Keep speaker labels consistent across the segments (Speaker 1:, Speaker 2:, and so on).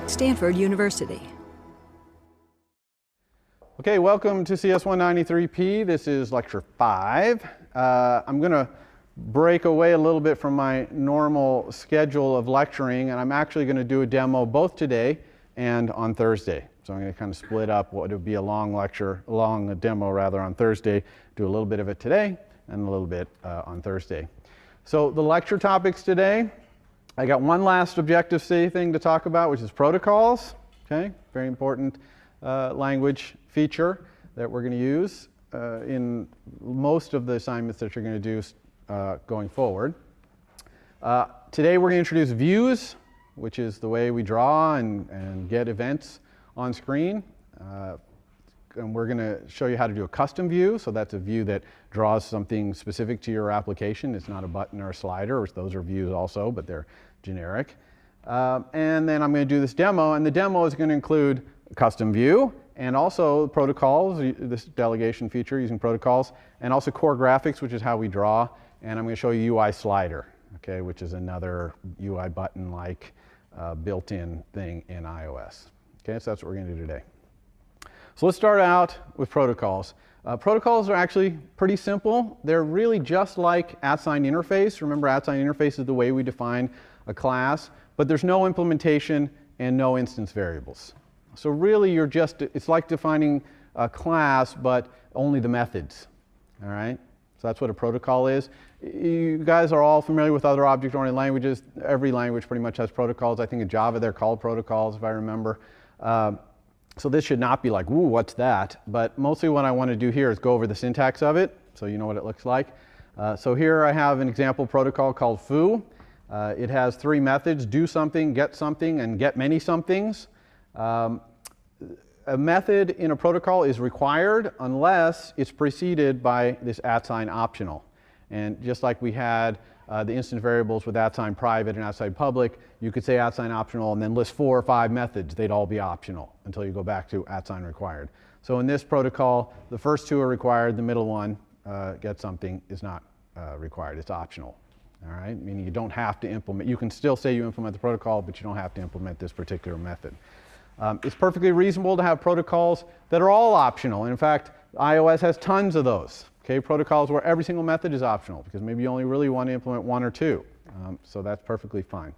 Speaker 1: Stanford University.
Speaker 2: Okay, welcome to CS 193P. This is lecture 5. I'm going to break away a little bit from my normal schedule of lecturing, and I'm actually going to do a demo both today and on Thursday. So I'm going to kind of split up what would be a long demo rather on Thursday, do a little bit of it today and a little bit on Thursday. So the lecture topics today, I got one last Objective-C thing to talk about, which is protocols. Okay, very important language feature that we're going to use in most of the assignments that you're going to do going forward. Today we're going to introduce views, which is the way we draw and get events on screen. And we're going to show you how to do a custom view. So that's a view that draws something specific to your application. It's not a button or a slider, which those are views also, but they're generic. And then I'm going to do this demo, and the demo is going to include a custom view and also protocols, this delegation feature using protocols, and also core graphics, which is how we draw. And I'm going to show you UI slider, okay, which is another UI button-like built-in thing in iOS. Okay, so that's what we're going to do today. So let's start out with protocols. Protocols are actually pretty simple. They're really just like @sign interface. Remember, @sign interface is the way we define a class, but there's no implementation and no instance variables. So really, it's like defining a class, but only the methods. All right? So that's what a protocol is. You guys are all familiar with other object-oriented languages. Every language pretty much has protocols. I think in Java they're called protocols, if I remember. So this should not be like, ooh, what's that? But mostly what I want to do here is go over the syntax of it, so you know what it looks like. So here I have an example protocol called foo. It has 3 methods: do something, and get many somethings. A method in a protocol is required unless it's preceded by this @sign optional. And just like we had the instance variables with @sign private and @sign public, you could say @sign optional and then list 4 or 5 methods. They'd all be optional until you go back to @sign required. So in this protocol, the first 2 are required. The middle one, get something, is not required. It's optional. All right, meaning you don't have to implement. You can still say you implement the protocol, but you don't have to implement this particular method. It's perfectly reasonable to have protocols that are all optional. And in fact, iOS has tons of those. Okay, protocols where every single method is optional because maybe you only really want to implement 1 or 2. So that's perfectly fine.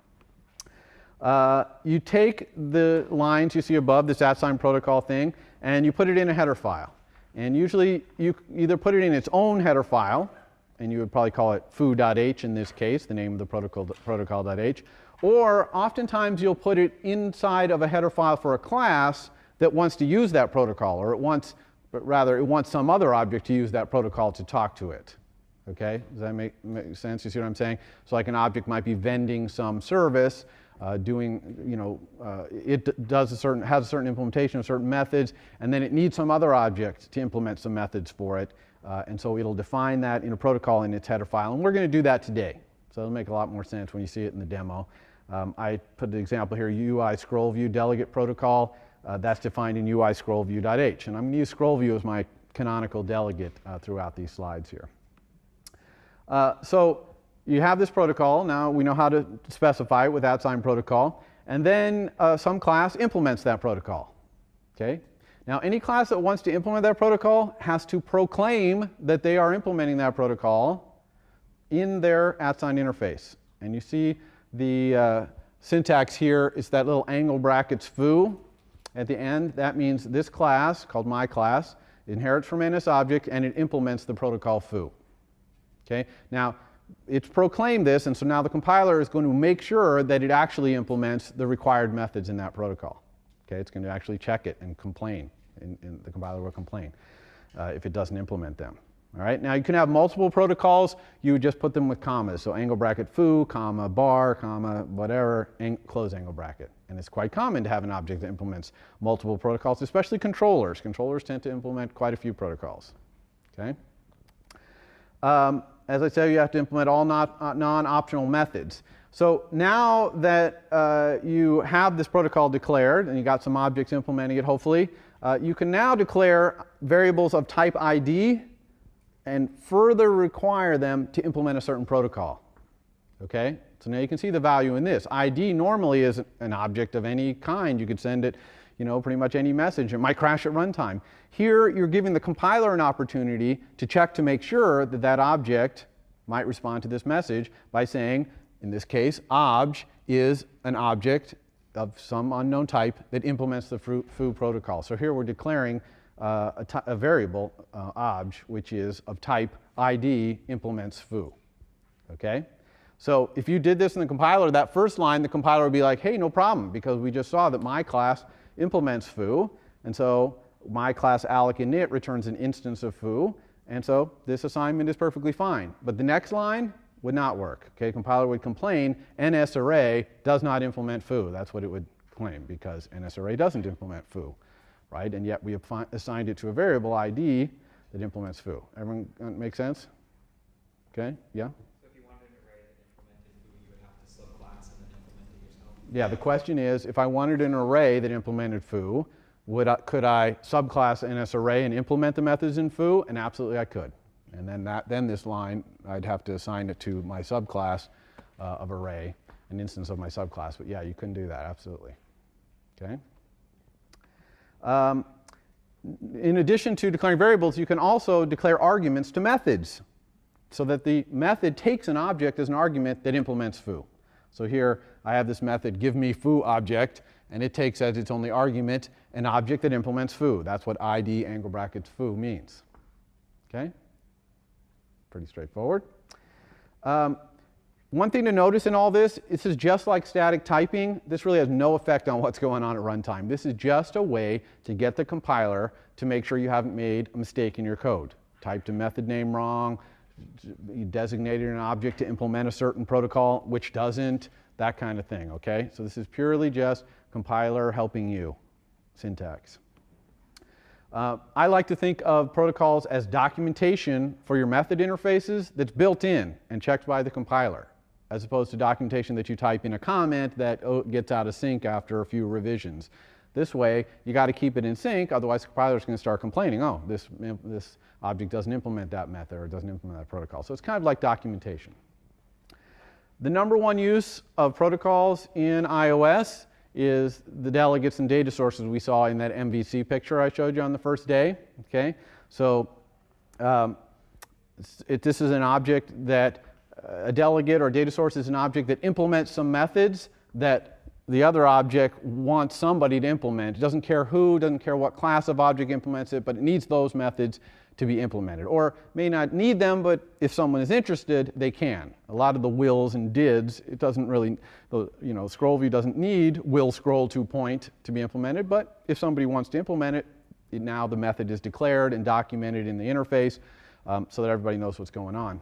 Speaker 2: You take the lines you see above this @sign protocol thing and you put it in a header file. And usually you either put it in its own header file, and you would probably call it foo.h in this case, the name of the protocol.h, or oftentimes you'll put it inside of a header file for a class that wants to use that protocol, or it wants some other object to use that protocol to talk to it. Okay, does that make sense? You see what I'm saying? So like an object might be vending some service, it has a certain implementation of certain methods, and then it needs some other object to implement some methods for it. And so it'll define that in a protocol in its header file. And we're going to do that today. So it'll make a lot more sense when you see it in the demo. I put the example here, UI scroll view delegate protocol. That's defined in UI scroll view.h. And I'm going to use scroll view as my canonical delegate throughout these slides here. So you have this protocol. Now we know how to specify it with @sign protocol. And then some class implements that protocol. Okay? Now, any class that wants to implement that protocol has to proclaim that they are implementing that protocol in their @sign interface. And you see the syntax here is that little angle brackets foo at the end. That means this class, called my class, inherits from NSObject and it implements the protocol foo. Okay? Now, it's proclaimed this, and so now the compiler is going to make sure that it actually implements the required methods in that protocol. Okay? It's going to actually check it and complain. And the compiler will complain if it doesn't implement them. All right. Now you can have multiple protocols. You would just put them with commas. So angle bracket foo, comma bar, comma whatever, close angle bracket. And it's quite common to have an object that implements multiple protocols, especially controllers. Controllers tend to implement quite a few protocols. Okay. As I said, you have to implement all non-optional methods. So now that you have this protocol declared and you got some objects implementing it, hopefully, you can now declare variables of type ID and further require them to implement a certain protocol. Okay, so now you can see the value in this. ID normally is an object of any kind. You could send it, pretty much any message. It might crash at runtime. Here, you're giving the compiler an opportunity to check to make sure that that object might respond to this message by saying, in this case, obj is an object of some unknown type that implements the foo protocol. So here we're declaring a variable, obj, which is of type ID implements foo. Okay? So if you did this in the compiler, that first line, the compiler would be like, hey, no problem, because we just saw that my class implements foo, and so my class alloc init returns an instance of foo, and so this assignment is perfectly fine. But the next line would not work. Okay, compiler would complain NSArray does not implement foo. That's what it would claim, because NSArray doesn't implement foo, right? And yet we assigned it to a variable ID that implements foo. Everyone make sense? Okay, yeah? Yeah, the question is, if I wanted an array that implemented foo, could I subclass NSArray and implement the methods in foo? And absolutely I could. And then this line, I'd have to assign it to my subclass of array, an instance of my subclass. But yeah, you couldn't do that, absolutely. Okay. In addition to declaring variables, you can also declare arguments to methods, so that the method takes an object as an argument that implements foo. So here I have this method, give me foo object, and it takes as its only argument an object that implements foo. That's what ID angle brackets foo means. Okay? Pretty straightforward. One thing to notice in all this is just like static typing. This really has no effect on what's going on at runtime. This is just a way to get the compiler to make sure you haven't made a mistake in your code. Typed a method name wrong, you designated an object to implement a certain protocol which doesn't, that kind of thing, okay? So this is purely just compiler helping you, syntax. I like to think of protocols as documentation for your method interfaces that's built in and checked by the compiler, as opposed to documentation that you type in a comment that gets out of sync after a few revisions. This way, you got to keep it in sync, otherwise the compiler's going to start complaining, oh, this object doesn't implement that method or doesn't implement that protocol. So it's kind of like documentation. The number one use of protocols in iOS is the delegates and data sources we saw in that MVC picture I showed you on the first day. Okay, so this is an object that a delegate or data source is an object that implements some methods that the other object wants somebody to implement. It doesn't care who, doesn't care what class of object implements it, but it needs those methods to be implemented. Or may not need them, but if someone is interested, they can. A lot of the wills and dids, it doesn't really, scroll view doesn't need will scroll to point to be implemented, but if somebody wants to implement it, now the method is declared and documented in the interface so that everybody knows what's going on.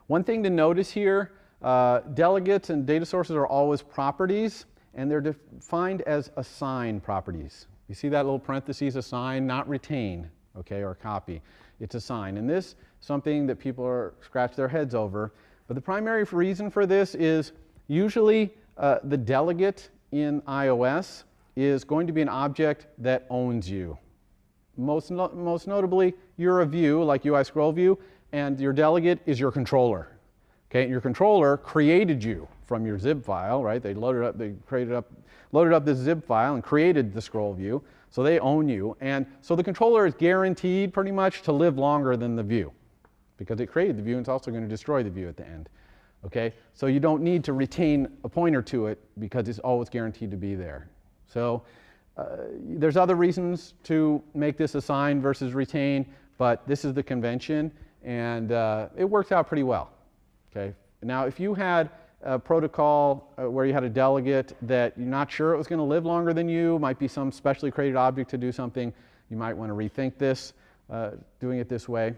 Speaker 2: One thing to notice here, delegates and data sources are always properties, and they're defined as assign properties. You see that little parentheses, assign, not retain, okay, or copy. It's assign. And this is something that people are scratch their heads over. But the primary reason for this is usually the delegate in iOS is going to be an object that owns you. Most notably, you're a view, like UI scroll view, and your delegate is your controller. Okay, your controller created you from your zip file, right? They loaded up this zip file and created the scroll view, so they own you. And so the controller is guaranteed pretty much to live longer than the view, because it created the view and it's also going to destroy the view at the end. Okay, so you don't need to retain a pointer to it because it's always guaranteed to be there. So there's other reasons to make this assign versus retain, but this is the convention, and it works out pretty well. Okay. Now, if you had a protocol where you had a delegate that you're not sure it was going to live longer than you, might be some specially created object to do something, you might want to rethink this, doing it this way.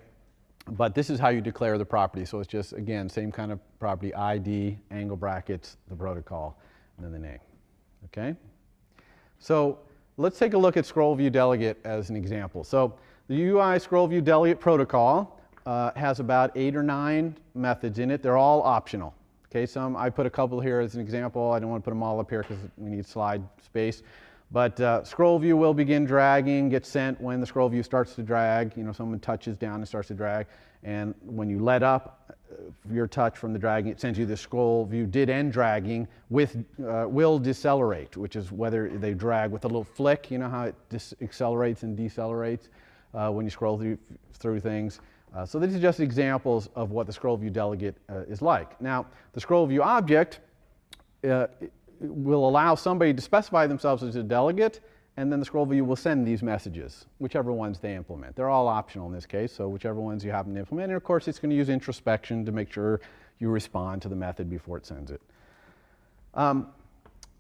Speaker 2: But this is how you declare the property. So it's just, again, same kind of property, ID, angle brackets, the protocol, and then the name. Okay? So let's take a look at scroll view delegate as an example. So the UI scroll view delegate protocol has about 8 or 9 methods in it. They're all optional. Okay, I put a couple here as an example. I don't want to put them all up here because we need slide space. But scroll view will begin dragging, gets sent when the scroll view starts to drag. You know, someone touches down and starts to drag. And when you let up your touch from the dragging, it sends you the scroll view did end dragging with will decelerate, which is whether they drag with a little flick. You know how it accelerates and decelerates when you scroll through things. So these are just examples of what the scroll view delegate is like. Now, the scroll view object will allow somebody to specify themselves as a delegate, and then the scroll view will send these messages, whichever ones they implement. They're all optional in this case, so whichever ones you happen to implement. And of course, it's going to use introspection to make sure you respond to the method before it sends it.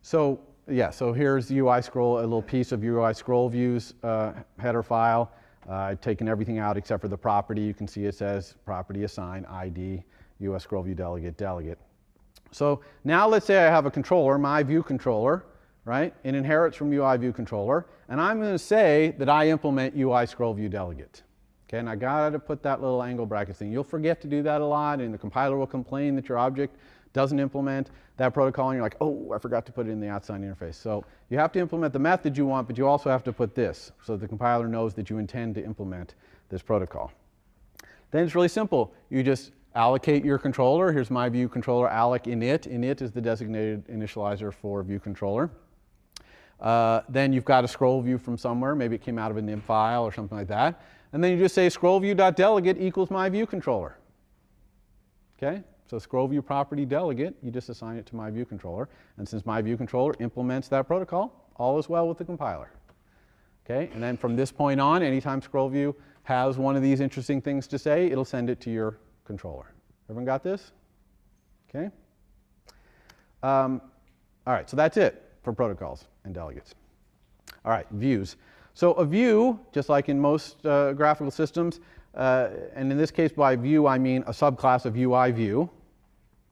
Speaker 2: So here's UI scroll, a little piece of UI scroll views header file. I've taken everything out except for the property. You can see it says property assign ID, US scroll view delegate. So now let's say I have a controller, my view controller, right? It inherits from UI view controller, and I'm going to say that I implement UI scroll view delegate. Okay, and I got to put that little angle bracket thing. You'll forget to do that a lot, and the compiler will complain that your object doesn't implement that protocol, and you're like, oh, I forgot to put it in the @sign interface. So you have to implement the method you want, but you also have to put this, so the compiler knows that you intend to implement this protocol. Then it's really simple. You just allocate your controller. Here's my view controller alloc init. Init is the designated initializer for view controller. Then you've got a scroll view from somewhere. Maybe it came out of a nib file or something like that. And then you just say scroll view.delegate equals my view controller. Okay? So scroll view property delegate, you just assign it to my view controller. And since my view controller implements that protocol, all is well with the compiler. Okay? And then from this point on, anytime scroll view has one of these interesting things to say, it'll send it to your controller. Everyone got this? Okay? All right, so that's it for protocols and delegates. All right, views. So a view, just like in most graphical systems, and in this case by view I mean a subclass of UI view,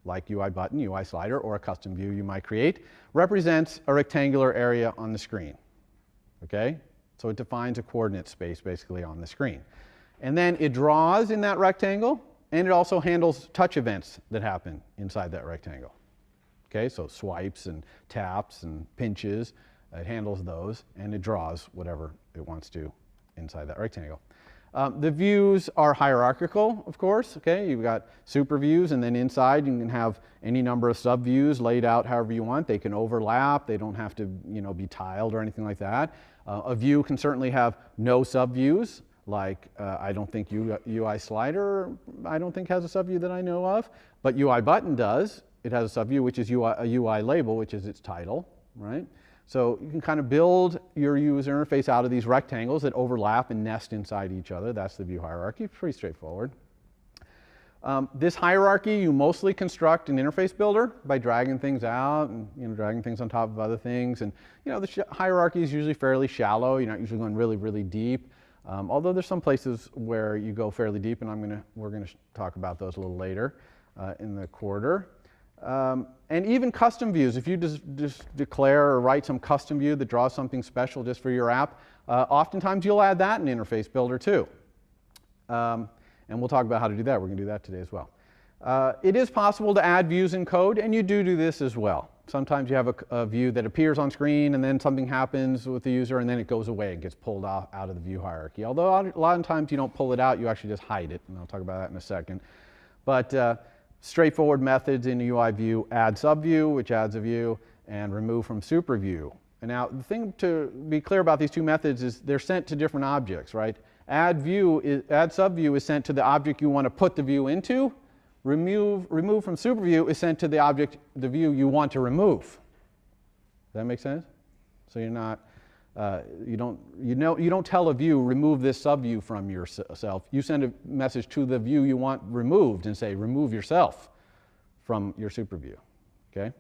Speaker 2: like UI button, UI slider, or a custom view you might create, represents a rectangular area on the screen. Okay? So it defines a coordinate space basically on the screen. And then it draws in that rectangle, and it also handles touch events that happen inside that rectangle. Okay, so swipes and taps and pinches, it handles those, and it draws whatever it wants to inside that rectangle. The views are hierarchical, of course. Okay, you've got super views, and then inside you can have any number of subviews laid out however you want. They can overlap. They don't have to, be tiled or anything like that. A view can certainly have no subviews. Like I don't think UI slider, I don't think has a subview that I know of, but UI button does. It has a subview, which is a UI label, which is its title, right? So you can kind of build your user interface out of these rectangles that overlap and nest inside each other. That's the view hierarchy. It's pretty straightforward. This hierarchy you mostly construct in interface builder by dragging things out and dragging things on top of other things. And the hierarchy is usually fairly shallow. You're not usually going really, really deep. Although there's some places where you go fairly deep, and we're going to talk about those a little later in the quarter. And even custom views, if you just declare or write some custom view that draws something special just for your app, oftentimes you'll add that in Interface Builder too. And we'll talk about how to do that. We're going to do that today as well. It is possible to add views in code, and you do this as well. Sometimes you have a view that appears on screen, and then something happens with the user, and then it goes away and gets pulled out of the view hierarchy. Although a lot of times you don't pull it out, you actually just hide it, and I'll talk about that in a second. But straightforward methods in the UI view: add subview, which adds a view, and remove from super view. And now the thing to be clear about these two methods is they're sent to different objects, right? Add subview is sent to the object you want to put the view into. Remove from super view is sent to the object, the view you want to remove. Does that make sense? So you're not, you don't tell a view remove this subview from yourself. You send a message to the view you want removed and say remove yourself from your super view. Okay.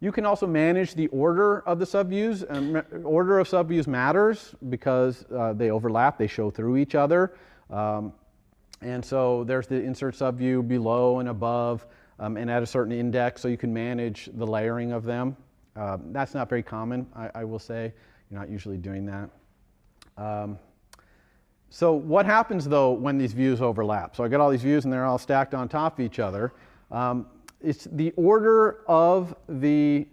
Speaker 2: You can also manage the order of the subviews. Order of subviews matters because they overlap, they show through each other. And so there's the insert subview below and above and at a certain index, so you can manage the layering of them. That's not very common, I will say. You're not usually doing that. So what happens though when these views overlap? So I got all these views and they're all stacked on top of each other. It's the order of the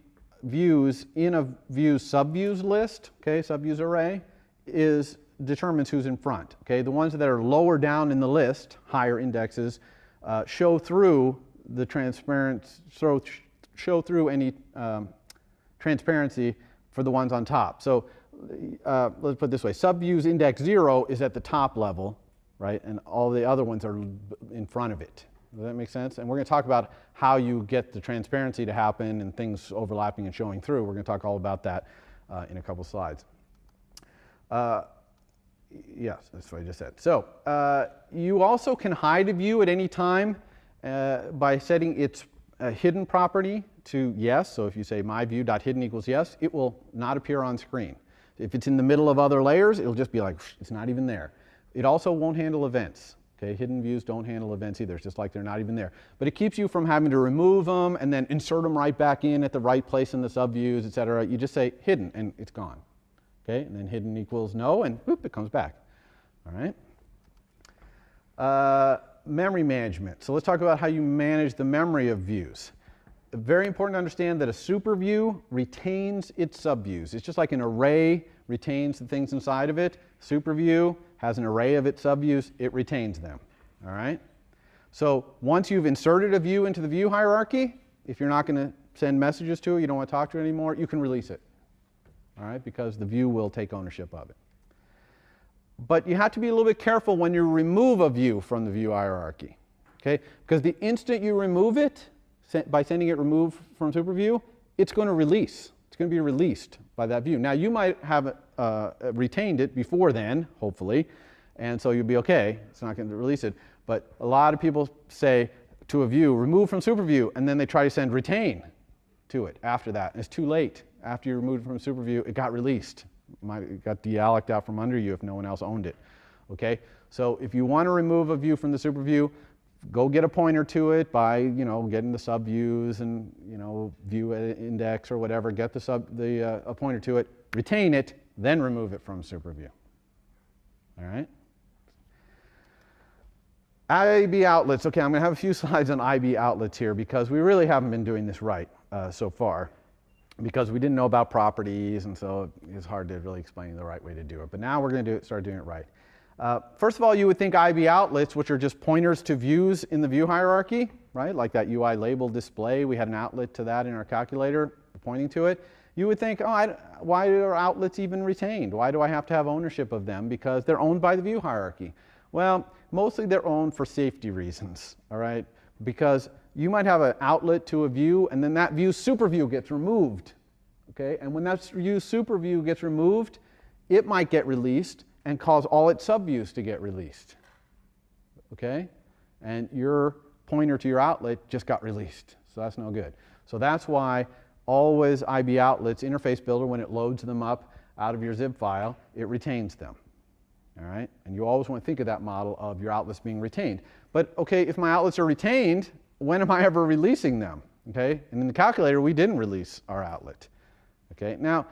Speaker 2: views in a view's subviews list, okay, subviews array, determines who's in front. Okay, the ones that are lower down in the list, higher indexes, show through the show through any transparency for the ones on top. So let's put it this way: subviews index 0 is at the top level, right, and all the other ones are in front of it. Does that make sense? And we're going to talk about how you get the transparency to happen and things overlapping and showing through. We're going to talk all about that in a couple slides. Yes, that's what I just said. So you also can hide a view at any time by setting its hidden property to yes. So if you say myView.hidden equals yes, it will not appear on screen. If it's in the middle of other layers, it'll just be like, it's not even there. It also won't handle events. Okay, hidden views don't handle events either. It's just like they're not even there. But it keeps you from having to remove them and then insert them right back in at the right place in the subviews, et cetera. You just say hidden and it's gone. Okay, and then hidden equals no, and whoop, it comes back. All right. Memory management. So let's talk about how you manage the memory of views. Very important to understand that a super view retains its subviews. It's just like an array retains the things inside of it. Super view has an array of its subviews. It retains them. All right. So once you've inserted a view into the view hierarchy, if you're not going to send messages to it, you don't want to talk to it anymore, you can release it. All right, because the view will take ownership of it. But you have to be a little bit careful when you remove a view from the view hierarchy, okay? Because the instant you remove it, by sending it removed from SuperView, it's going to release. It's going to be released by that view. Now, you might have retained it before then, hopefully, and so you'll be okay. It's not going to release it. But a lot of people say to a view, remove from SuperView, and then they try to send retain to it after that. And it's too late. After you removed it from SuperView, it got released. It got deallocated out from under you if no one else owned it. Okay? So if you want to remove a view from the SuperView, go get a pointer to it by, getting the subviews and, view index or whatever. Get a pointer to it, retain it, then remove it from SuperView. All right? IB outlets. Okay, I'm going to have a few slides on IB outlets here because we really haven't been doing this right so far, because we didn't know about properties, and so it's hard to really explain the right way to do it. But now we're going to start doing it right. First of all, you would think IB outlets, which are just pointers to views in the view hierarchy, right? Like that UI label display, we had an outlet to that in our calculator pointing to it. You would think, why are outlets even retained? Why do I have to have ownership of them? Because they're owned by the view hierarchy. Well, mostly they're owned for safety reasons, all right? Because you might have an outlet to a view, and then that view's superview gets removed, okay? And when that view's superview gets removed, it might get released and cause all its subviews to get released, okay? And your pointer to your outlet just got released, so that's no good. So that's why always IB outlets, interface builder, when it loads them up out of your zip file, it retains them, all right? And you always want to think of that model of your outlets being retained. But okay, if my outlets are retained, when am I ever releasing them, okay? And in the calculator, we didn't release our outlet, okay? Now,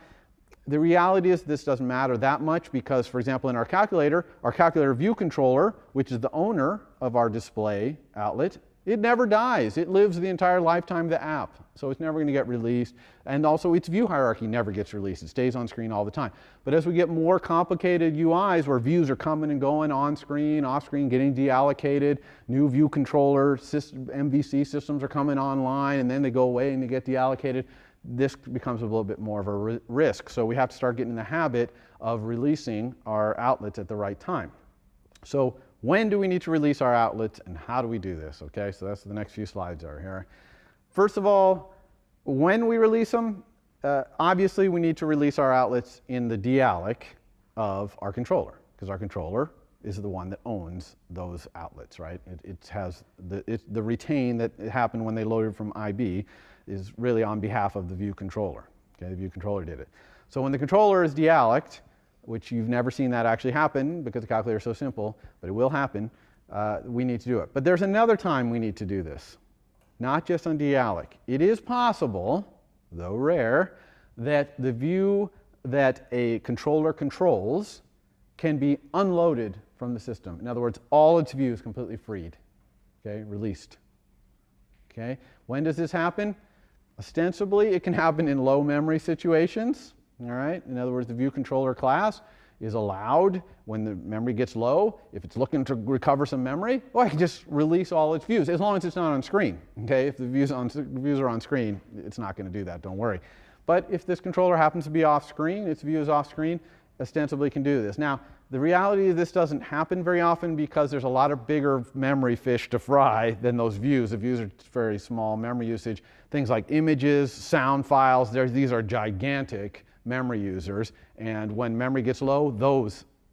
Speaker 2: the reality is this doesn't matter that much because, for example, in our calculator view controller, which is the owner of our display outlet, it never dies. It lives the entire lifetime of the app, so it's never going to get released. And also, its view hierarchy never gets released. It stays on screen all the time. But as we get more complicated UIs where views are coming and going on screen, off screen, getting deallocated, new view controller MVC systems are coming online, and then they go away and they get deallocated, this becomes a little bit more of a risk. So we have to start getting in the habit of releasing our outlets at the right time. So when do we need to release our outlets, and how do we do this? Okay, so that's the next few slides are here. First of all, when we release them, obviously we need to release our outlets in the dealloc of our controller, because our controller is the one that owns those outlets, right? It has the retain that happened when they loaded from IB is really on behalf of the view controller. Okay, the view controller did it. So when the controller is dealloced, which you've never seen that actually happen because the calculator is so simple, but it will happen, we need to do it. But there's another time we need to do this, not just on dealloc. It is possible, though rare, that the view that a controller controls can be unloaded from the system. In other words, all its views completely freed, okay, released. Okay, when does this happen? Ostensibly, it can happen in low memory situations. All right. In other words, the view controller class is allowed when the memory gets low. If it's looking to recover some memory, well, I can just release all its views as long as it's not on screen. Okay. If the views are on screen, it's not going to do that. Don't worry. But if this controller happens to be off screen, its view is off screen, ostensibly can do this. Now, the reality is this doesn't happen very often because there's a lot of bigger memory fish to fry than those views. The views are very small memory usage. Things like images, sound files, these are gigantic memory users. And when memory gets low,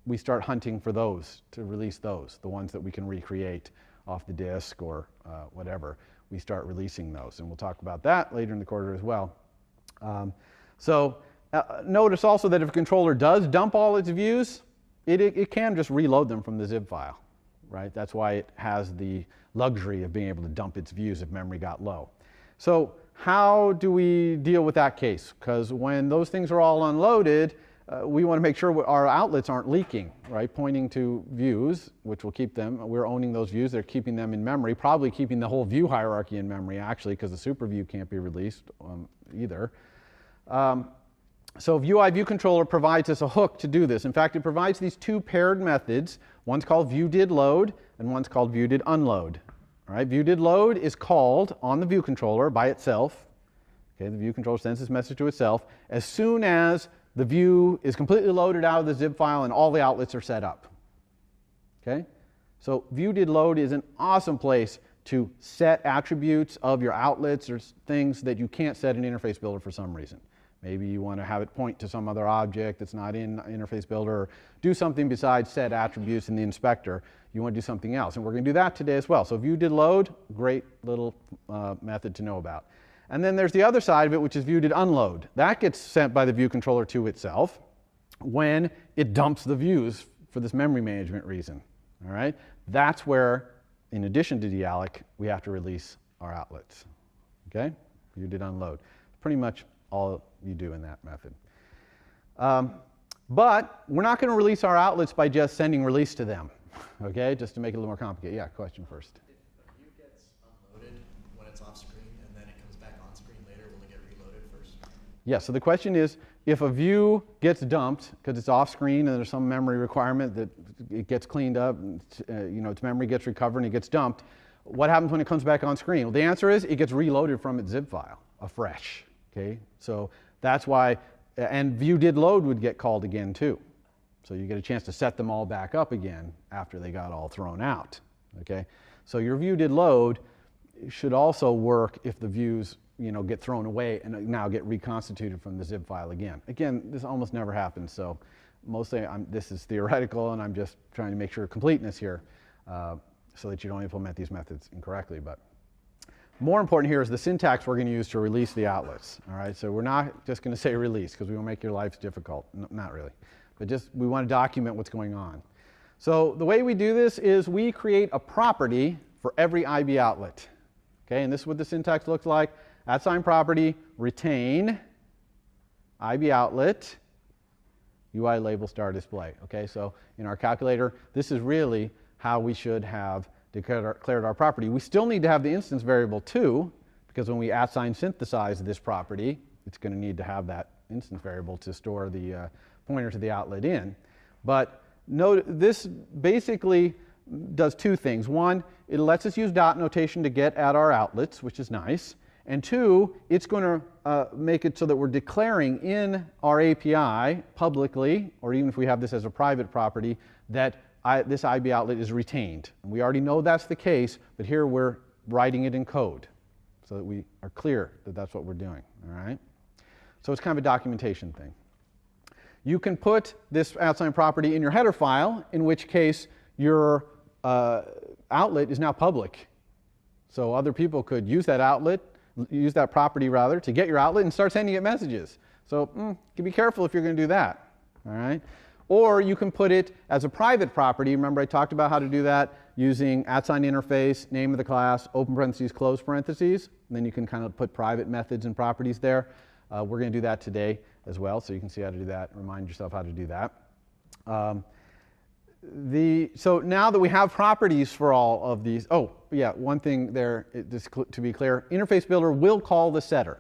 Speaker 2: we start hunting for those, to release those, the ones that we can recreate off the disk or whatever. We start releasing those. And we'll talk about that later in the quarter as well. Notice also that if a controller does dump all its views, it can just reload them from the zip file, right? That's why it has the luxury of being able to dump its views if memory got low. So how do we deal with that case? Because when those things are all unloaded, we want to make sure our outlets aren't leaking, right? Pointing to views, which will keep them. We're owning those views. They're keeping them in memory, probably keeping the whole view hierarchy in memory, actually, because the super view can't be released either. So view controller provides us a hook to do this. In fact, it provides these two paired methods. One's called view_did_load, and one's called view_did_unload. All right, view_did_load is called on the view controller by itself. Okay, the view controller sends this message to itself as soon as the view is completely loaded out of the zip file and all the outlets are set up. Okay, so view_did_load is an awesome place to set attributes of your outlets or things that you can't set in Interface Builder for some reason. Maybe you want to have it point to some other object that's not in Interface Builder, or do something besides set attributes in the inspector. You want to do something else, and we're going to do that today as well. So view_did_load, great little method to know about. And then there's the other side of it, which is view_did_unload. That gets sent by the view controller to itself when it dumps the views for this memory management reason. All right, that's where, in addition to dealloc, we have to release our outlets. Okay, view_did_unload. Pretty much all you do in that method. But we're not going to release our outlets by just sending release to them, okay? Just to make it a little more complicated. Yeah, question first.
Speaker 1: If a view gets unloaded when it's off screen and then it comes back on screen later, will it get reloaded first?
Speaker 2: Yeah, so the question is, if a view gets dumped because it's off screen and there's some memory requirement that it gets cleaned up, and, its memory gets recovered and it gets dumped, what happens when it comes back on screen? Well, the answer is it gets reloaded from its zip file afresh. Okay, so that's why, and view_did_load would get called again too. So you get a chance to set them all back up again after they got all thrown out. Okay, so your view_did_load should also work if the views get thrown away and now get reconstituted from the zip file again. Again, this almost never happens, so mostly this is theoretical, and I'm just trying to make sure completeness here so that you don't implement these methods incorrectly. But more important here is the syntax we're going to use to release the outlets. All right, so we're not just going to say release because we will make your lives difficult. No, not really, but just we want to document what's going on. So the way we do this is we create a property for every IB outlet. Okay, and this is what the syntax looks like. @ property retain IB outlet UI label star display. Okay, so in our calculator, this is really how we should have declared our property. We still need to have the instance variable too, because when we @synthesize this property, it's going to need to have that instance variable to store the pointer to the outlet in. But note, this basically does two things. One, it lets us use dot notation to get at our outlets, which is nice. And two, it's going to make it so that we're declaring in our API publicly, or even if we have this as a private property, that this IB outlet is retained. And we already know that's the case, but here we're writing it in code so that we are clear that that's what we're doing. All right? So it's kind of a documentation thing. You can put this @ property in your header file, in which case your outlet is now public. So other people could use that outlet, use that property rather, to get your outlet and start sending it messages. So you can be careful if you're going to do that. All right? Or you can put it as a private property. Remember I talked about how to do that using @interface, name of the class, open parentheses, close parentheses. And then you can kind of put private methods and properties there. We're going to do that today as well, so you can see how to do that, remind yourself how to do that. So now that we have properties for all of these, oh yeah, one thing there, just to be clear, Interface Builder will call the setter.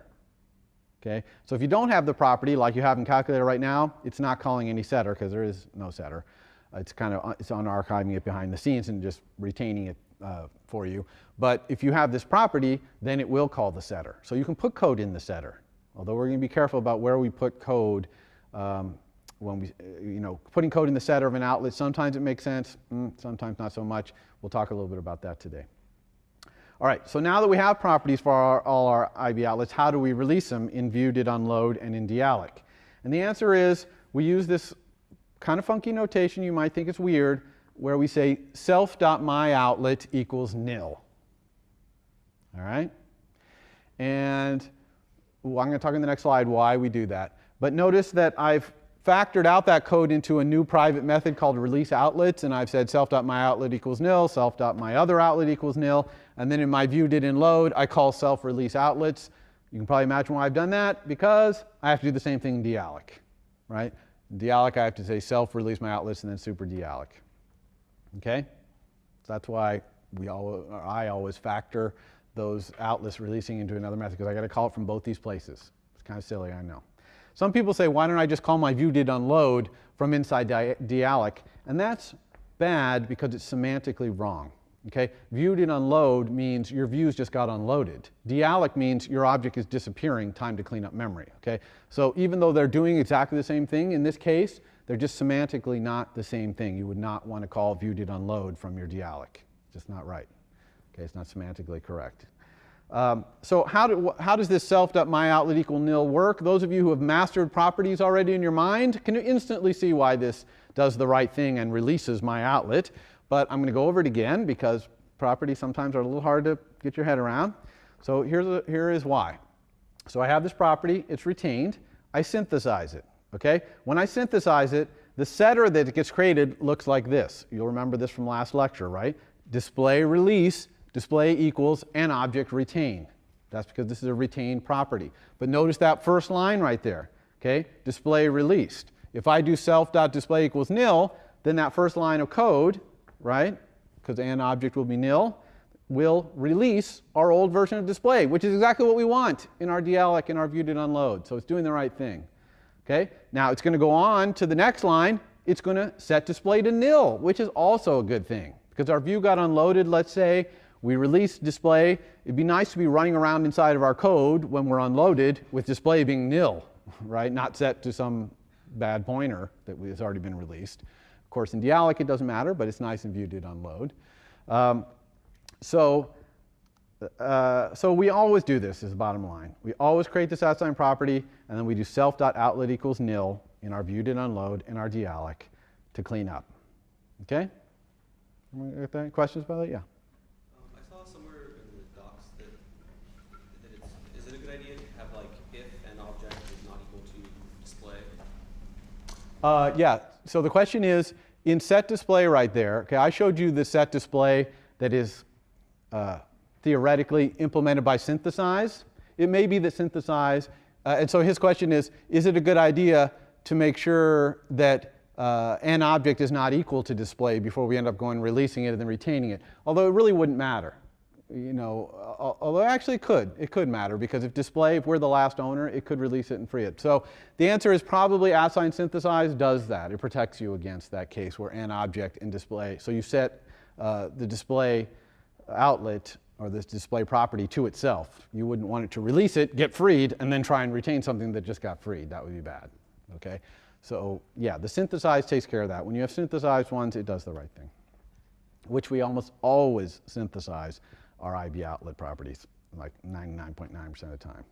Speaker 2: Okay? So if you don't have the property like you have in calculator right now, it's not calling any setter because there is no setter. It's unarchiving it behind the scenes and just retaining it for you. But if you have this property, then it will call the setter. So you can put code in the setter. Although we're going to be careful about where we put code when we, putting code in the setter of an outlet. Sometimes it makes sense, sometimes not so much. We'll talk a little bit about that today. All right, so now that we have properties for all our IB outlets, how do we release them in view, did unload, and in dealloc? And the answer is we use this kind of funky notation, you might think it's weird, where we say self.myOutlet equals nil. All right? And I'm going to talk in the next slide why we do that. But notice that I've factored out that code into a new private method called release outlets, and I've said self.myOutlet equals nil, self.myOtherOutlet equals nil, and then in my view, did, and load, I call self-release outlets. You can probably imagine why I've done that, because I have to do the same thing in dealloc, right? In dealloc, I have to say self-release my outlets and then super dealloc. Okay? So that's why I always factor those outlets releasing into another method, because I got to call it from both these places. It's kind of silly, I know. Some people say, why don't I just call my view did unload from inside dealloc? And that's bad because it's semantically wrong. Okay? View did unload means your views just got unloaded. Dealloc means your object is disappearing, time to clean up memory. Okay? So even though they're doing exactly the same thing in this case, they're just semantically not the same thing. You would not want to call view did unload from your dealloc. It's just not right. Okay? It's not semantically correct. So how does this self.myOutlet equal nil work? Those of you who have mastered properties already in your mind can instantly see why this does the right thing and releases my outlet. But I'm going to go over it again because properties sometimes are a little hard to get your head around. So here is why. So I have this property, it's retained, I synthesize it. Okay? When I synthesize it, the setter that gets created looks like this. You'll remember this from last lecture, right? Display release, display equals an object retain. That's because this is a retained property. But notice that first line right there. Okay? Display released. If I do self.display equals nil, then that first line of code, right, because an object will be nil, will release our old version of display, which is exactly what we want in our dealloc and our view did unload. So it's doing the right thing. Okay? Now it's going to go on to the next line. It's going to set display to nil, which is also a good thing. Because our view got unloaded, let's say, we released display. It'd be nice to be running around inside of our code when we're unloaded with display being nil, right? Not set to some bad pointer that has already been released. Of course, in dealloc it doesn't matter, but it's nice in view did unload. So we always do this is the bottom line. We always create this outside property, and then we do self.outlet equals nil in our view did unload and our dealloc to clean up. Okay? Questions about that? Yeah.
Speaker 3: I saw somewhere in the docs that is it a good idea to have like if an object is not equal to display?
Speaker 2: Yeah. So the question is in set display right there. Okay, I showed you the set display that is theoretically implemented by synthesize. It may be that synthesize, and so his question is it a good idea to make sure that an object is not equal to display before we end up going releasing it and then retaining it? Although it really wouldn't matter. You know, although actually it could matter, because if we're the last owner, it could release it and free it. So the answer is probably assign synthesize does that. It protects you against that case where an object and display. So you set the display outlet or this display property to itself. You wouldn't want it to release it, get freed, and then try and retain something that just got freed. That would be bad. Okay? So yeah, the synthesize takes care of that. When you have synthesized ones, it does the right thing, which we almost always synthesize our IB outlet properties, like 99.9% of the time.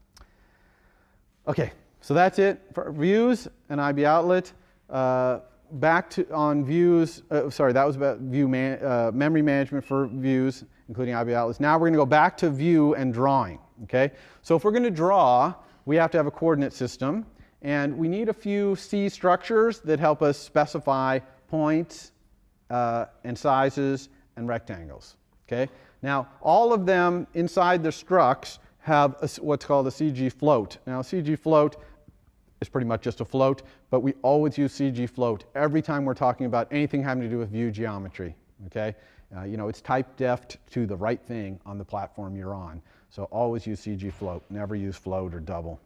Speaker 2: Okay, so that's it for views and IB outlet. Back to on views, that was about view memory management for views, including IB outlets. Now we're going to go back to view and drawing. Okay, so if we're going to draw, we have to have a coordinate system, and we need a few C structures that help us specify points and sizes and rectangles. Okay. Now, all of them inside the structs have what's called a CG float. Now, CG float is pretty much just a float, but we always use CG float every time we're talking about anything having to do with view geometry. Okay? You know, it's type deft to the right thing on the platform you're on. So always use CG float. Never use float or double.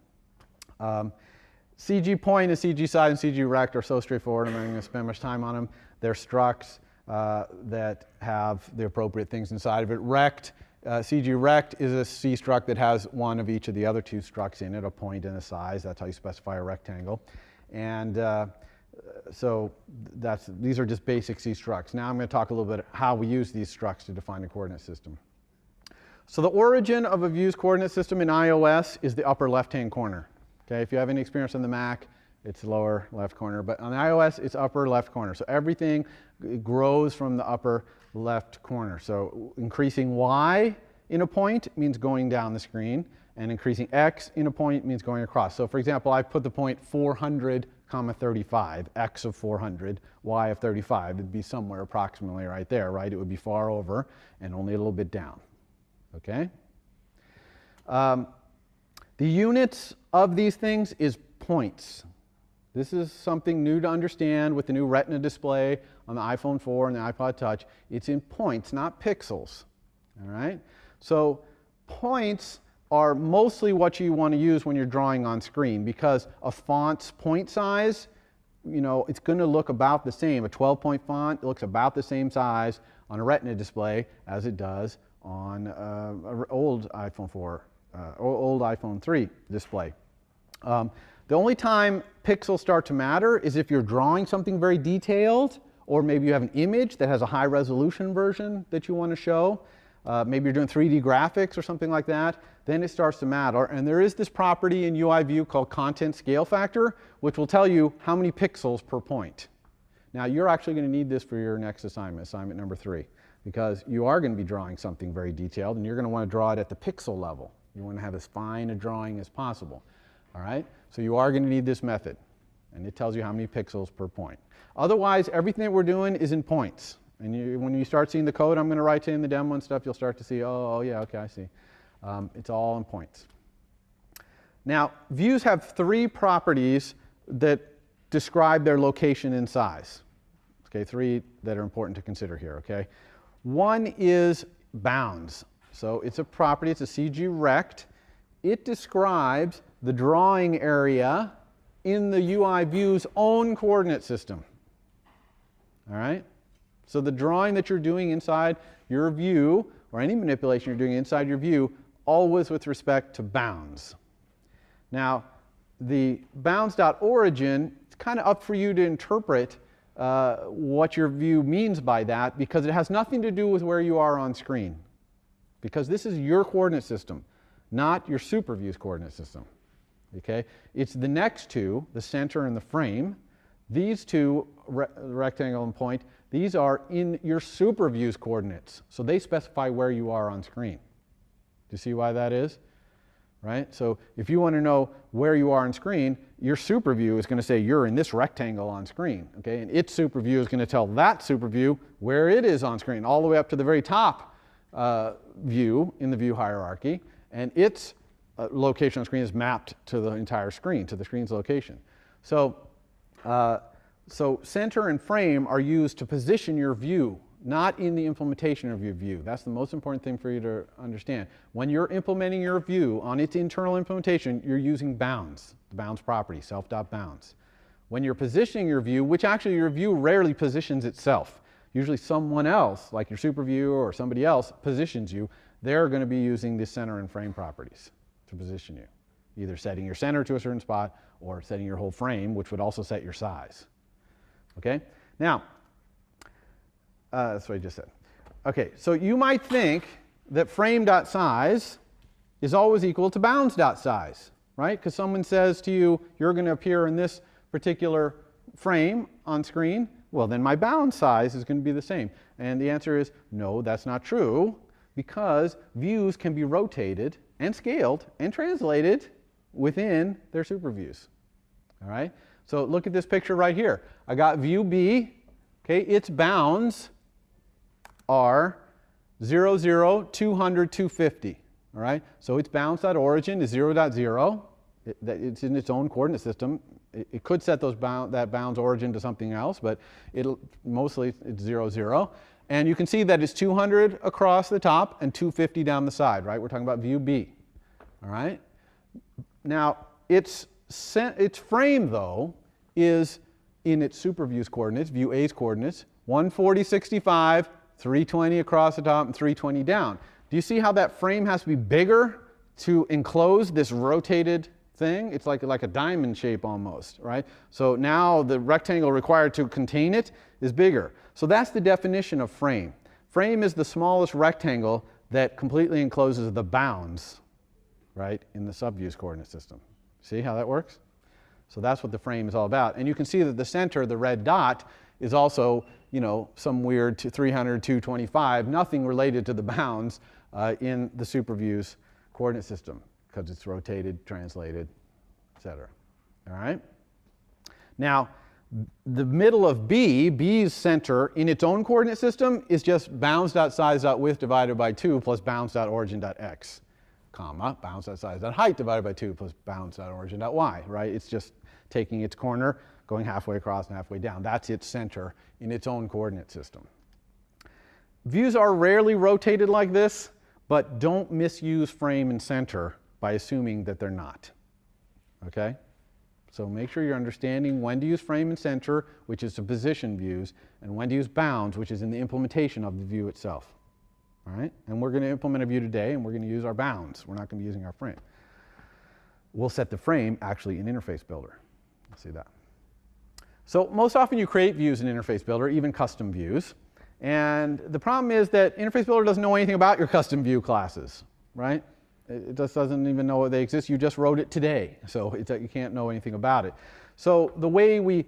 Speaker 2: CG point and CG side and CG rect are so straightforward. I'm not going to spend much time on them. They're structs that have the appropriate things inside of it. Rect, CG rect is a C struct that has one of each of the other two structs in it, a point and a size. That's how you specify a rectangle. And so these are just basic C structs. Now I'm going to talk a little bit how we use these structs to define a coordinate system. So the origin of a view's coordinate system in iOS is the upper left-hand corner. Okay, if you have any experience on the Mac, it's lower left corner, but on the iOS, it's upper left corner. So everything grows from the upper left corner. So increasing Y in a point means going down the screen, and increasing X in a point means going across. So for example, I put the point 400, 35, X of 400, Y of 35. It'd be somewhere approximately right there, right? It would be far over and only a little bit down. Okay? The units of these things is points. This is something new to understand with the new Retina display on the iPhone 4 and the iPod Touch. It's in points, not pixels. All right? So points are mostly what you want to use when you're drawing on screen, because a font's point size, you know, it's going to look about the same. A 12-point font looks about the same size on a Retina display as it does on an old iPhone 4, old iPhone 3 display. The only time pixels start to matter is if you're drawing something very detailed, or maybe you have an image that has a high resolution version that you want to show. Maybe you're doing 3D graphics or something like that. Then it starts to matter. And there is this property in UI view called content scale factor, which will tell you how many pixels per point. Now, you're actually going to need this for your next assignment, assignment number 3, because you are going to be drawing something very detailed, and you're going to want to draw it at the pixel level. You want to have as fine a drawing as possible. All right? So you are going to need this method, and it tells you how many pixels per point. Otherwise, everything that we're doing is in points. And when you start seeing the code I'm going to write to in the demo and stuff, you'll start to see, oh yeah, okay, I see. It's all in points. Now, views have 3 properties that describe their location and size. Okay, 3 that are important to consider here, okay? One is bounds. So it's a property, it's a CG rect. It describes the drawing area in the UI view's own coordinate system. All right? So the drawing that you're doing inside your view, or any manipulation you're doing inside your view, always with respect to bounds. Now, the bounds.origin, it's kind of up for you to interpret what your view means by that, because it has nothing to do with where you are on screen. Because this is your coordinate system, not your super view's coordinate system. Okay? It's the next two, the center and the frame. These two, rectangle and point, these are in your super view's coordinates. So they specify where you are on screen. Do you see why that is? Right? So if you want to know where you are on screen, your super view is going to say you're in this rectangle on screen. Okay? And its super view is going to tell that super view where it is on screen, all the way up to the very top view in the view hierarchy. And its location on screen is mapped to the entire screen, to the screen's location. So center and frame are used to position your view, not in the implementation of your view. That's the most important thing for you to understand. When you're implementing your view on its internal implementation, you're using bounds, the bounds property, self.bounds. When you're positioning your view, which actually your view rarely positions itself, usually someone else, like your super view or somebody else, positions you, they're going to be using the center and frame properties to position you, either setting your center to a certain spot or setting your whole frame, which would also set your size. Okay? Now, that's what I just said. Okay, so you might think that frame.size is always equal to bounds.size, right? Because someone says to you, you're going to appear in this particular frame on screen. Well, then my bound size is going to be the same. And the answer is, no, that's not true, because views can be rotated and scaled and translated within their super views. All right? So look at this picture right here. I got view B. Okay, its bounds are 0, 0, 200, 250. All right? So its bounds.origin is 0.0. It's in its own coordinate system. It could set that bounds origin to something else, but mostly it's 0, 0. And you can see that it's 200 across the top and 250 down the side, right? We're talking about view B. All right? Now, its its frame, though, is in its superview's coordinates, view A's coordinates, 140, 65, 320 across the top, and 320 down. Do you see how that frame has to be bigger to enclose this rotated thing? It's like a diamond shape almost, right? So now the rectangle required to contain it is bigger. So that's the definition of frame. Frame is the smallest rectangle that completely encloses the bounds, right, in the subview's coordinate system. See how that works? So that's what the frame is all about. And you can see that the center, the red dot, is also, you know, some weird 300, 225, nothing related to the bounds in the superview's coordinate system because it's rotated, translated, etc. All right? Now, the middle of B, B's center in its own coordinate system is just bounds.size.width divided by 2 plus bounds.origin.x, comma, bounds.size.height divided by 2 plus bounds.origin.y, right? It's just taking its corner, going halfway across and halfway down. That's its center in its own coordinate system. Views are rarely rotated like this, but don't misuse frame and center by assuming that they're not, okay? So make sure you're understanding when to use frame and center, which is to position views, and when to use bounds, which is in the implementation of the view itself. All right? And we're going to implement a view today, and we're going to use our bounds. We're not going to be using our frame. We'll set the frame actually in Interface Builder. You'll see that. So most often you create views in Interface Builder, even custom views. And the problem is that Interface Builder doesn't know anything about your custom view classes, right? It just doesn't even know they exist. You just wrote it today, so you can't know anything about it. So the way we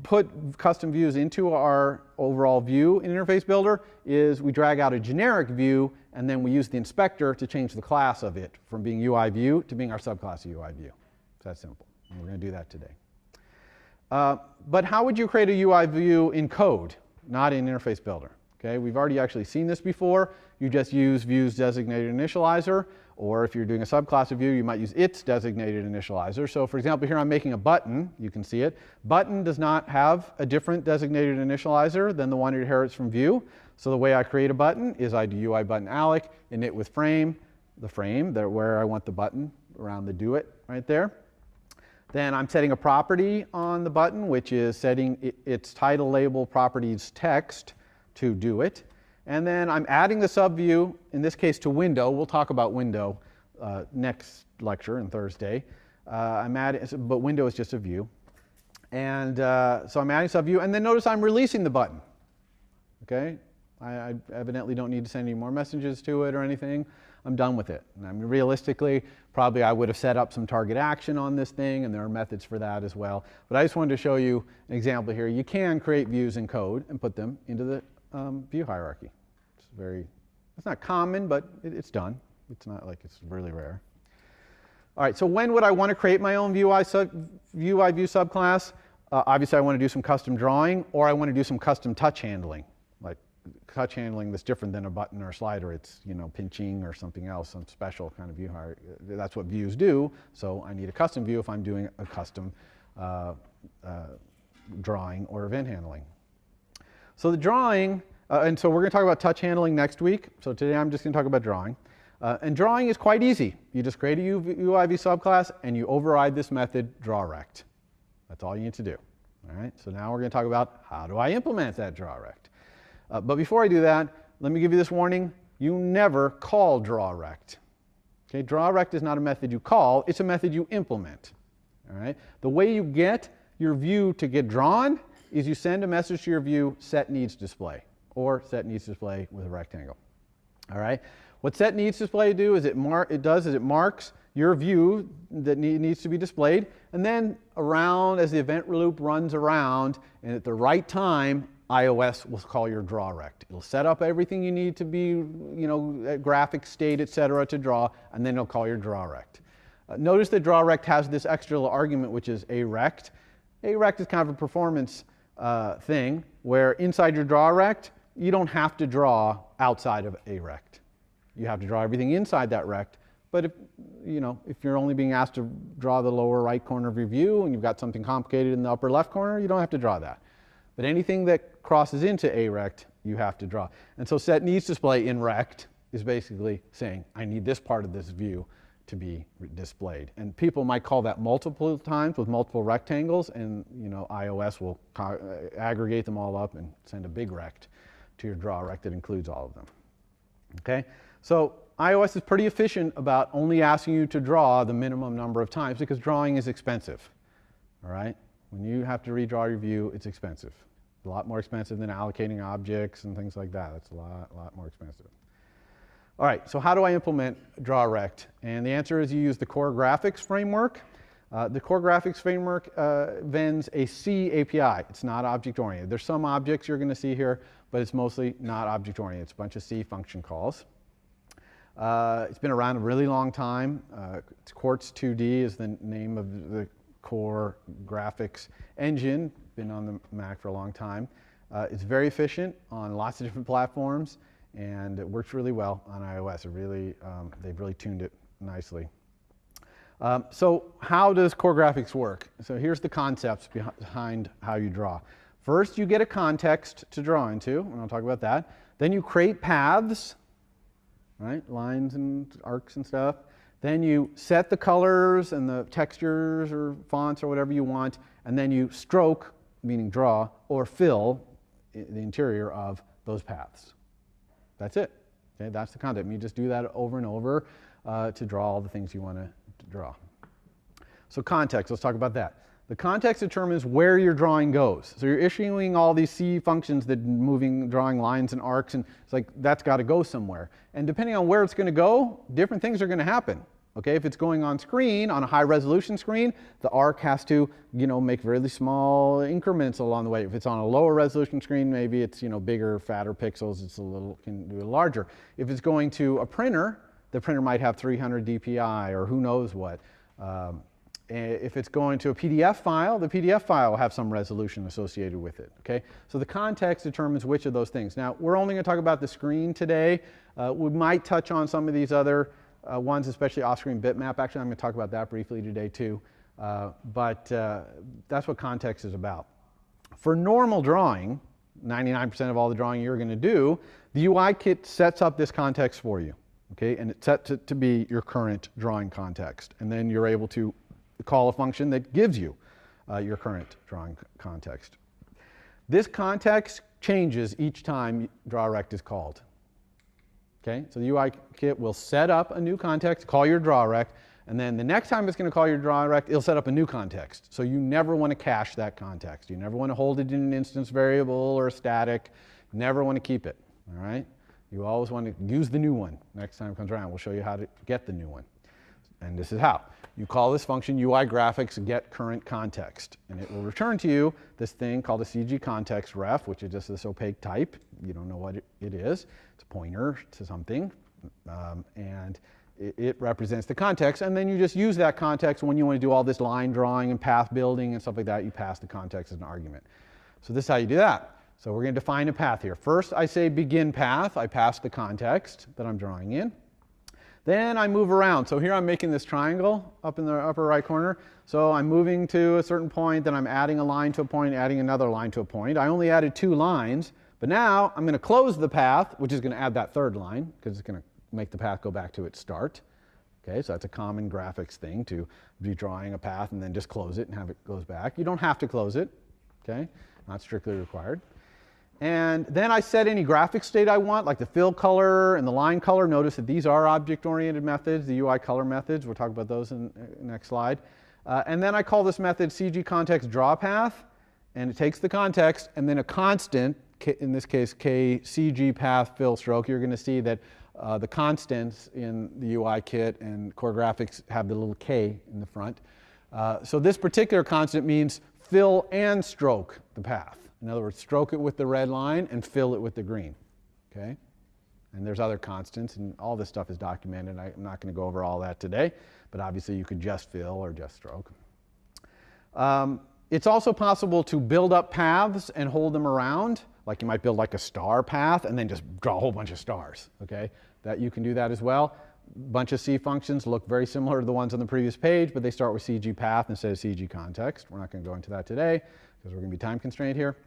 Speaker 2: put custom views into our overall view in Interface Builder is we drag out a generic view, and then we use the inspector to change the class of it from being UI view to being our subclass of UI view. It's that simple. And we're going to do that today. But how would you create a UI view in code, not in Interface Builder? Okay, we've already actually seen this before. You just use views designated initializer, or if you're doing a subclass of view, you might use its designated initializer. So for example, here I'm making a button. You can see it. Button does not have a different designated initializer than the one it inherits from view. So the way I create a button is I do UI button alloc, init with frame, the frame there where I want the button around the do it right there. Then I'm setting a property on the button, which is setting its title label properties text to do it. And then I'm adding the subview, in this case to window. We'll talk about window next lecture on Thursday. But window is just a view. And so I'm adding subview, and then notice I'm releasing the button. Okay? I evidently don't need to send any more messages to it or anything. I'm done with it. And I mean, realistically, probably I would have set up some target action on this thing, and there are methods for that as well. But I just wanted to show you an example here. You can create views in code and put them into the view hierarchy. It's not common, but it's done. It's not like it's really rare. All right, so when would I want to create my own view view subclass? Obviously, I want to do some custom drawing, or I want to do some custom touch handling, like touch handling that's different than a button or a slider. It's, you know, pinching or something else, some special kind of view hierarchy. That's what views do. So I need a custom view if I'm doing a custom drawing or event handling. So the drawing, and so we're going to talk about touch handling next week. So today I'm just going to talk about drawing. And drawing is quite easy. You just create a UI view subclass and you override this method, drawRect. That's all you need to do. All right. So now we're going to talk about how do I implement that drawRect. But before I do that, let me give you this warning. You never call drawRect. Okay. DrawRect is not a method you call. It's a method you implement. All right. The way you get your view to get drawn is you send a message to your view, set needs display, or set needs display with a rectangle. All right. What set needs display do is it marks your view that needs to be displayed, and then around as the event loop runs around, and at the right time, iOS will call your drawRect. It'll set up everything you need to be, you know, graphic state, etc., to draw, and then it'll call your drawRect. Notice that drawRect has this extra little argument, which is arect. Arect is kind of a performance thing where inside your drawRect, you don't have to draw outside of a rect. You have to draw everything inside that rect. But if you're only being asked to draw the lower right corner of your view and you've got something complicated in the upper left corner, you don't have to draw that. But anything that crosses into a rect, you have to draw. And so set needs display in rect is basically saying, I need this part of this view to be displayed. And people might call that multiple times with multiple rectangles, and iOS will aggregate them all up and send a big rect to your draw rect that includes all of them. Okay, so iOS is pretty efficient about only asking you to draw the minimum number of times because drawing is expensive. All right, when you have to redraw your view, it's expensive. A lot more expensive than allocating objects and things like that. That's a lot more expensive. All right, so how do I implement draw rect? And the answer is you use the core graphics framework. The core graphics framework vends a C API. It's not object-oriented. There's some objects you're going to see here, but it's mostly not object-oriented. It's a bunch of C function calls. It's been around a really long time. Quartz 2D is the name of the core graphics engine. Been on the Mac for a long time. It's very efficient on lots of different platforms, and it works really well on iOS. They've really tuned it nicely. So how does core graphics work? So here's the concepts behind how you draw. First, you get a context to draw into, and I'll talk about that. Then you create paths, right? Lines and arcs and stuff. Then you set the colors and the textures or fonts or whatever you want, and then you stroke, meaning draw, or fill the interior of those paths. That's it. Okay, that's the concept. You just do that over and over to draw all the things you want to draw. So context, let's talk about that. The context determines where your drawing goes. So you're issuing all these C functions that drawing lines and arcs, and it's like that's got to go somewhere. And depending on where it's going to go, different things are going to happen. Okay, if it's going on screen, on a high resolution screen, the arc has to, make really small increments along the way. If it's on a lower resolution screen, maybe it's, bigger, fatter pixels, can do it larger. If it's going to a printer, the printer might have 300 dpi or who knows what. If it's going to a PDF file, the PDF file will have some resolution associated with it, okay? So the context determines which of those things. Now, we're only going to talk about the screen today. We might touch on some of these other ones, especially off-screen bitmap. Actually, I'm going to talk about that briefly today too. But that's what context is about. For normal drawing, 99% of all the drawing you're going to do, the UI kit sets up this context for you, okay? And it's set to be your current drawing context. And then you're able to call a function that gives you your current drawing context. This context changes each time drawRect is called. Okay, so the UI kit will set up a new context, call your drawRect, and then the next time it's going to call your drawRect, it'll set up a new context. So you never want to cache that context. You never want to hold it in an instance variable or a static. You never want to keep it. All right? You always want to use the new one. Next time it comes around, we'll show you how to get the new one. And this is how. You call this function UI graphics get current context, and it will return to you this thing called a CG context ref, which is just this opaque type. You don't know what it is. It's a pointer to something, and it represents the context. And then you just use that context when you want to do all this line drawing and path building and stuff like that. You pass the context as an argument. So this is how you do that. So we're going to define a path here. First, I say begin path. I pass the context that I'm drawing in. Then I move around. So here I'm making this triangle up in the upper right corner. So I'm moving to a certain point, then I'm adding a line to a point, adding another line to a point. I only added 2 lines, but now I'm going to close the path, which is going to add that 3rd line, because it's going to make the path go back to its start. Okay, so that's a common graphics thing, to be drawing a path and then just close it and have it goes back. You don't have to close it, okay? Not strictly required. And then I set any graphic state I want, like the fill color and the line color. Notice that these are object-oriented methods, the UI color methods. We'll talk about those in the next slide. And then I call this method CG context draw path, and it takes the context and then a constant, in this case k CG path fill stroke. You're going to see that the constants in the UI kit and core graphics have the little k in the front. So this particular constant means fill and stroke the path. In other words, stroke it with the red line and fill it with the green, okay? And there's other constants, and all this stuff is documented. I'm not going to go over all that today, but obviously you could just fill or just stroke. It's also possible to build up paths and hold them around. Like you might build like a star path and then just draw a whole bunch of stars, okay? That you can do that as well. Bunch of C functions look very similar to the ones on the previous page, but they start with CG path instead of CG context. We're not going to go into that today because we're going to be time constrained here.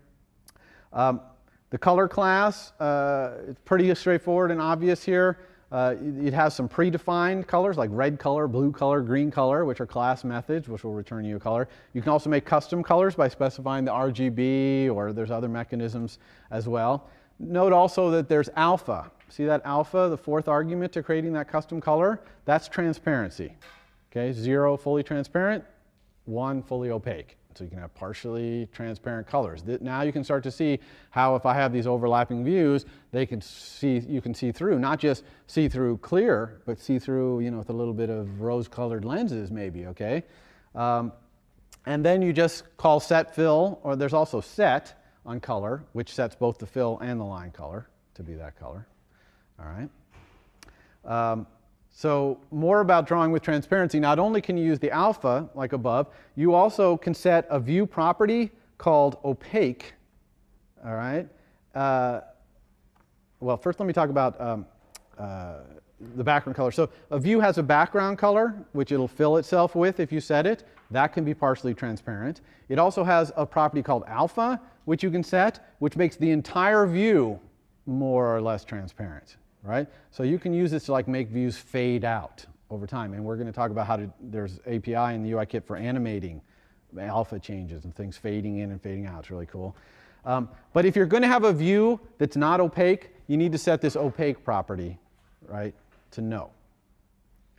Speaker 2: The color class, it's pretty straightforward and obvious here. It has some predefined colors like red color, blue color, green color, which are class methods, which will return you a color. You can also make custom colors by specifying the RGB, or there's other mechanisms as well. Note also that there's alpha. See that alpha, the fourth argument to creating that custom color? That's transparency. Okay, 0 fully transparent, 1 fully opaque. So you can have partially transparent colors. Now you can start to see how if I have these overlapping views, you can see through, not just see through clear, but see through, with a little bit of rose-colored lenses maybe, okay? And then you just call set fill, or there's also set on color, which sets both the fill and the line color to be that color, all right? So more about drawing with transparency. Not only can you use the alpha, like above, you also can set a view property called opaque, all right? Well, first let me talk about the background color. So a view has a background color, which it'll fill itself with if you set it. That can be partially transparent. It also has a property called alpha, which you can set, which makes the entire view more or less transparent. Right? So you can use this to make views fade out over time. And we're going to talk about there's API in the UI kit for animating alpha changes and things fading in and fading out. It's really cool. But if you're going to have a view that's not opaque, you need to set this opaque property, right, to no.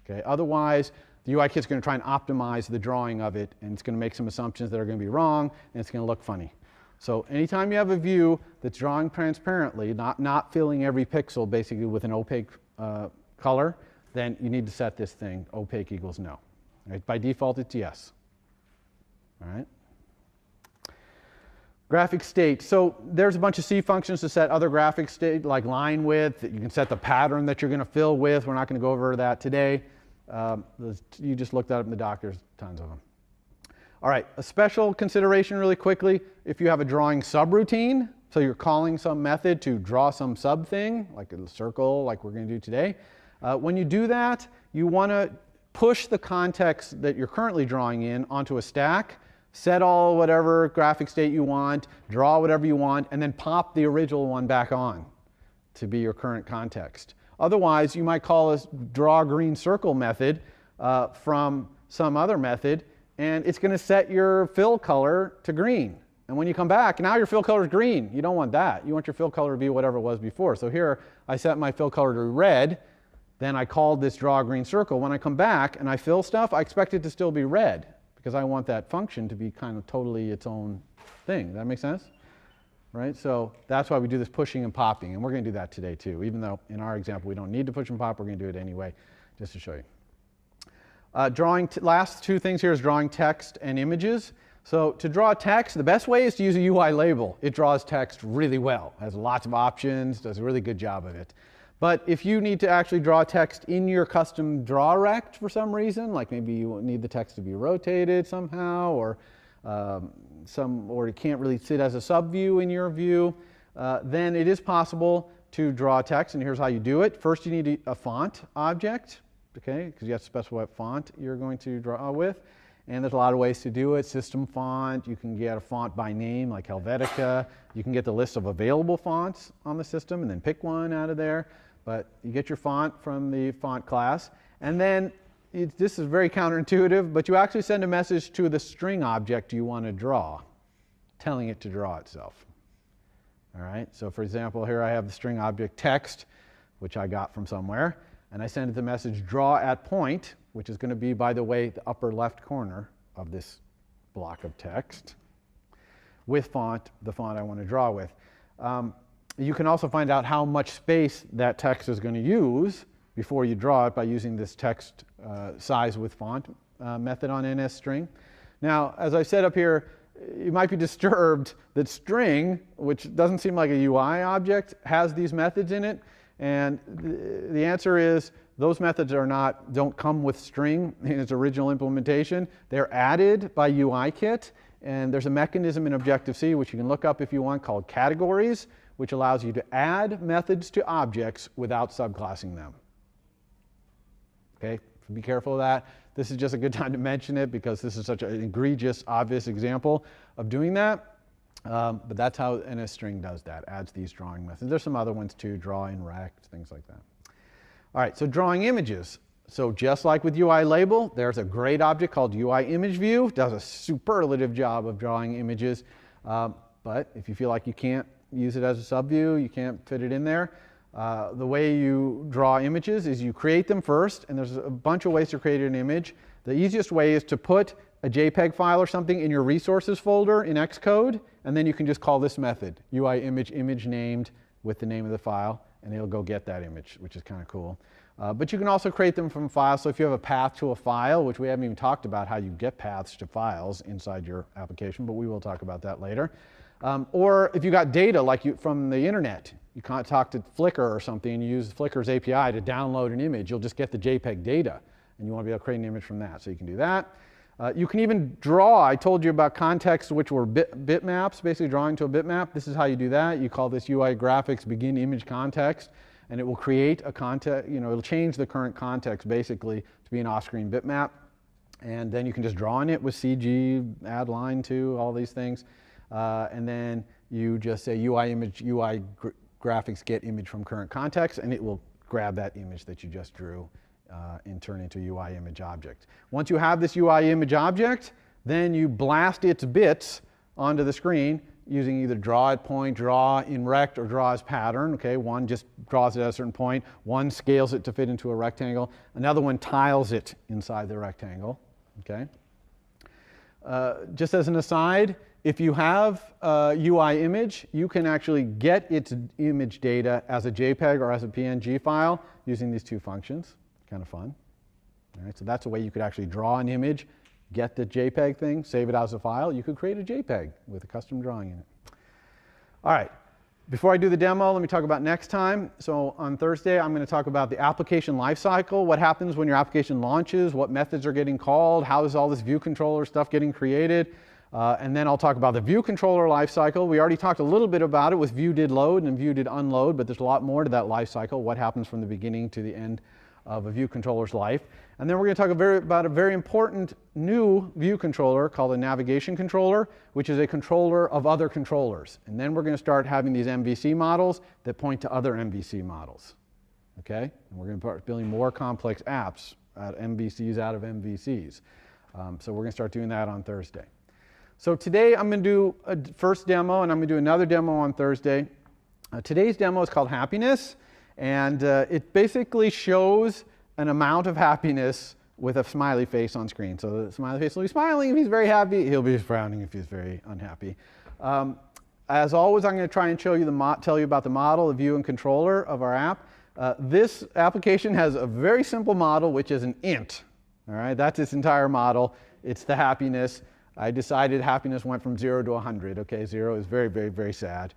Speaker 2: Okay? Otherwise, the UI kit's going to try and optimize the drawing of it, and it's going to make some assumptions that are going to be wrong, and it's going to look funny. So anytime you have a view that's drawing transparently, not filling every pixel basically with an opaque color, then you need to set this thing, opaque equals no. Right? By default, it's yes. All right? Graphic state. So there's a bunch of C functions to set other graphic state, like line width. You can set the pattern that you're going to fill with. We're not going to go over that today. You just look that up in the doc. There's tons of them. All right, a special consideration really quickly, if you have a drawing subroutine, so you're calling some method to draw some sub thing, like a circle, like we're going to do today. When you do that, you want to push the context that you're currently drawing in onto a stack, set all whatever graphic state you want, draw whatever you want, and then pop the original one back on to be your current context. Otherwise, you might call a draw green circle method from some other method, and it's going to set your fill color to green. And when you come back, now your fill color is green. You don't want that. You want your fill color to be whatever it was before. So here, I set my fill color to red. Then I called this draw green circle. When I come back and I fill stuff, I expect it to still be red because I want that function to be kind of totally its own thing. Does that make sense? Right? So that's why we do this pushing and popping. And we're going to do that today too. Even though in our example we don't need to push and pop, we're going to do it anyway, just to show you. Last two things here is drawing text and images. So to draw text, the best way is to use a UI label. It draws text really well, has lots of options, does a really good job of it. But if you need to actually draw text in your custom draw rect for some reason, like maybe you need the text to be rotated somehow, or it can't really sit as a subview in your view, then it is possible to draw text, and here's how you do it. First, you need a font object. Okay, because you have to specify what font you're going to draw with. And there's a lot of ways to do it. System font, you can get a font by name like Helvetica. You can get the list of available fonts on the system and then pick one out of there. But you get your font from the font class. And then this is very counterintuitive, but you actually send a message to the string object you want to draw, telling it to draw itself. All right, so for example, here I have the string object text, which I got from somewhere. And I send it the message draw at point, which is going to be, by the way, the upper left corner of this block of text, with font, the font I want to draw with. You can also find out how much space that text is going to use before you draw it by using this text size with font method on NSString. Now, as I said up here, you might be disturbed that string, which doesn't seem like a UI object, has these methods in it. And the answer is those methods don't come with string in its original implementation. They're added by UI kit, and there's a mechanism in Objective-C, which you can look up if you want, called categories, which allows you to add methods to objects without subclassing them. Okay, be careful of that. This is just a good time to mention it because this is such an egregious, obvious example of doing that. But that's how NSString does that, adds these drawing methods. There's some other ones too, draw, in rect, things like that. All right, so drawing images. So just like with UI label, there's a great object called UI image view. It does a superlative job of drawing images. But if you feel like you can't use it as a subview, you can't fit it in there, the way you draw images is you create them first, and there's a bunch of ways to create an image. The easiest way is to put a JPEG file or something in your resources folder in Xcode, and then you can just call this method, UI image named with the name of the file, and it'll go get that image, which is kind of cool. But you can also create them from files. So if you have a path to a file, which we haven't even talked about how you get paths to files inside your application, but we will talk about that later. Or if you got data like from the internet, you can't talk to Flickr or something and you use Flickr's API to download an image, you'll just get the JPEG data and you want to be able to create an image from that. So you can do that. You can even draw. I told you about contexts which were bitmaps, basically drawing to a bitmap. This is how you do that. You call this UI graphics begin image context, and it will create a context, it'll change the current context basically to be an off-screen bitmap. And then you can just draw in it with CG, add line to, all these things. And then you just say UI graphics get image from current context, and it will grab that image that you just drew and turn into a UI image object. Once you have this UI image object, then you blast its bits onto the screen using either draw at point, draw in rect, or draw as pattern. Okay, one just draws it at a certain point, one scales it to fit into a rectangle, another one tiles it inside the rectangle. Okay. Just as an aside, if you have a UI image, you can actually get its image data as a JPEG or as a PNG file using these two functions. Kind of fun. All right, so that's a way you could actually draw an image, get the JPEG thing, save it as a file. You could create a JPEG with a custom drawing in it. All right, before I do the demo, let me talk about next time. So on Thursday, I'm going to talk about the application lifecycle, what happens when your application launches, what methods are getting called, how is all this view controller stuff getting created. And then I'll talk about the view controller lifecycle. We already talked a little bit about it with view did load and view did unload, but there's a lot more to that lifecycle, what happens from the beginning to the end of a view controller's life. And then we're going to talk about a very important new view controller called a navigation controller, which is a controller of other controllers. And then we're going to start having these MVC models that point to other MVC models. Okay? And we're going to start building more complex apps out MVCs out of MVCs. So we're going to start doing that on Thursday. So today I'm going to do a first demo, and I'm going to do another demo on Thursday. Today's demo is called Happiness. And it basically shows an amount of happiness with a smiley face on screen. So the smiley face will be smiling if he's very happy. He'll be frowning if he's very unhappy. As always, I'm going to try and show you tell you about the model, the view and controller of our app. This application has a very simple model, which is an int. All right, that's its entire model. It's the happiness. I decided happiness went from 0 to 100. Okay, 0 is very, very, very sad.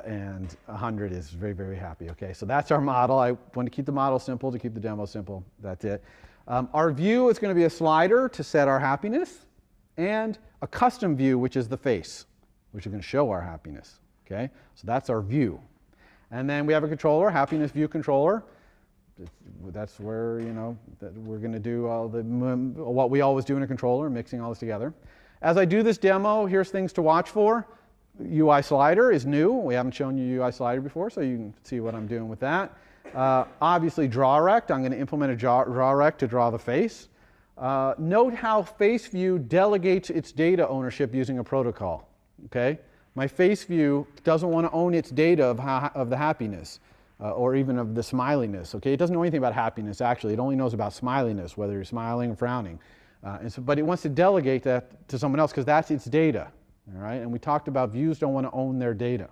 Speaker 2: And 100 is very, very happy. Okay, so that's our model. I want to keep the model simple to keep the demo simple. That's it. Our view is going to be a slider to set our happiness, and a custom view, which is the face, which is going to show our happiness. Okay, so that's our view. And then we have a controller, happiness view controller. That's where, that we're going to do all what we always do in a controller, mixing all this together. As I do this demo, here's things to watch for. UI slider is new. We haven't shown you UI slider before, so you can see what I'm doing with that. Obviously, draw rect. I'm going to implement a draw rect to draw the face. Note how face view delegates its data ownership using a protocol. Okay, my face view doesn't want to own its data of the happiness or even of the smiliness. Okay, it doesn't know anything about happiness actually. It only knows about smiliness, whether you're smiling or frowning. But it wants to delegate that to someone else because that's its data. All right, and we talked about views don't want to own their data.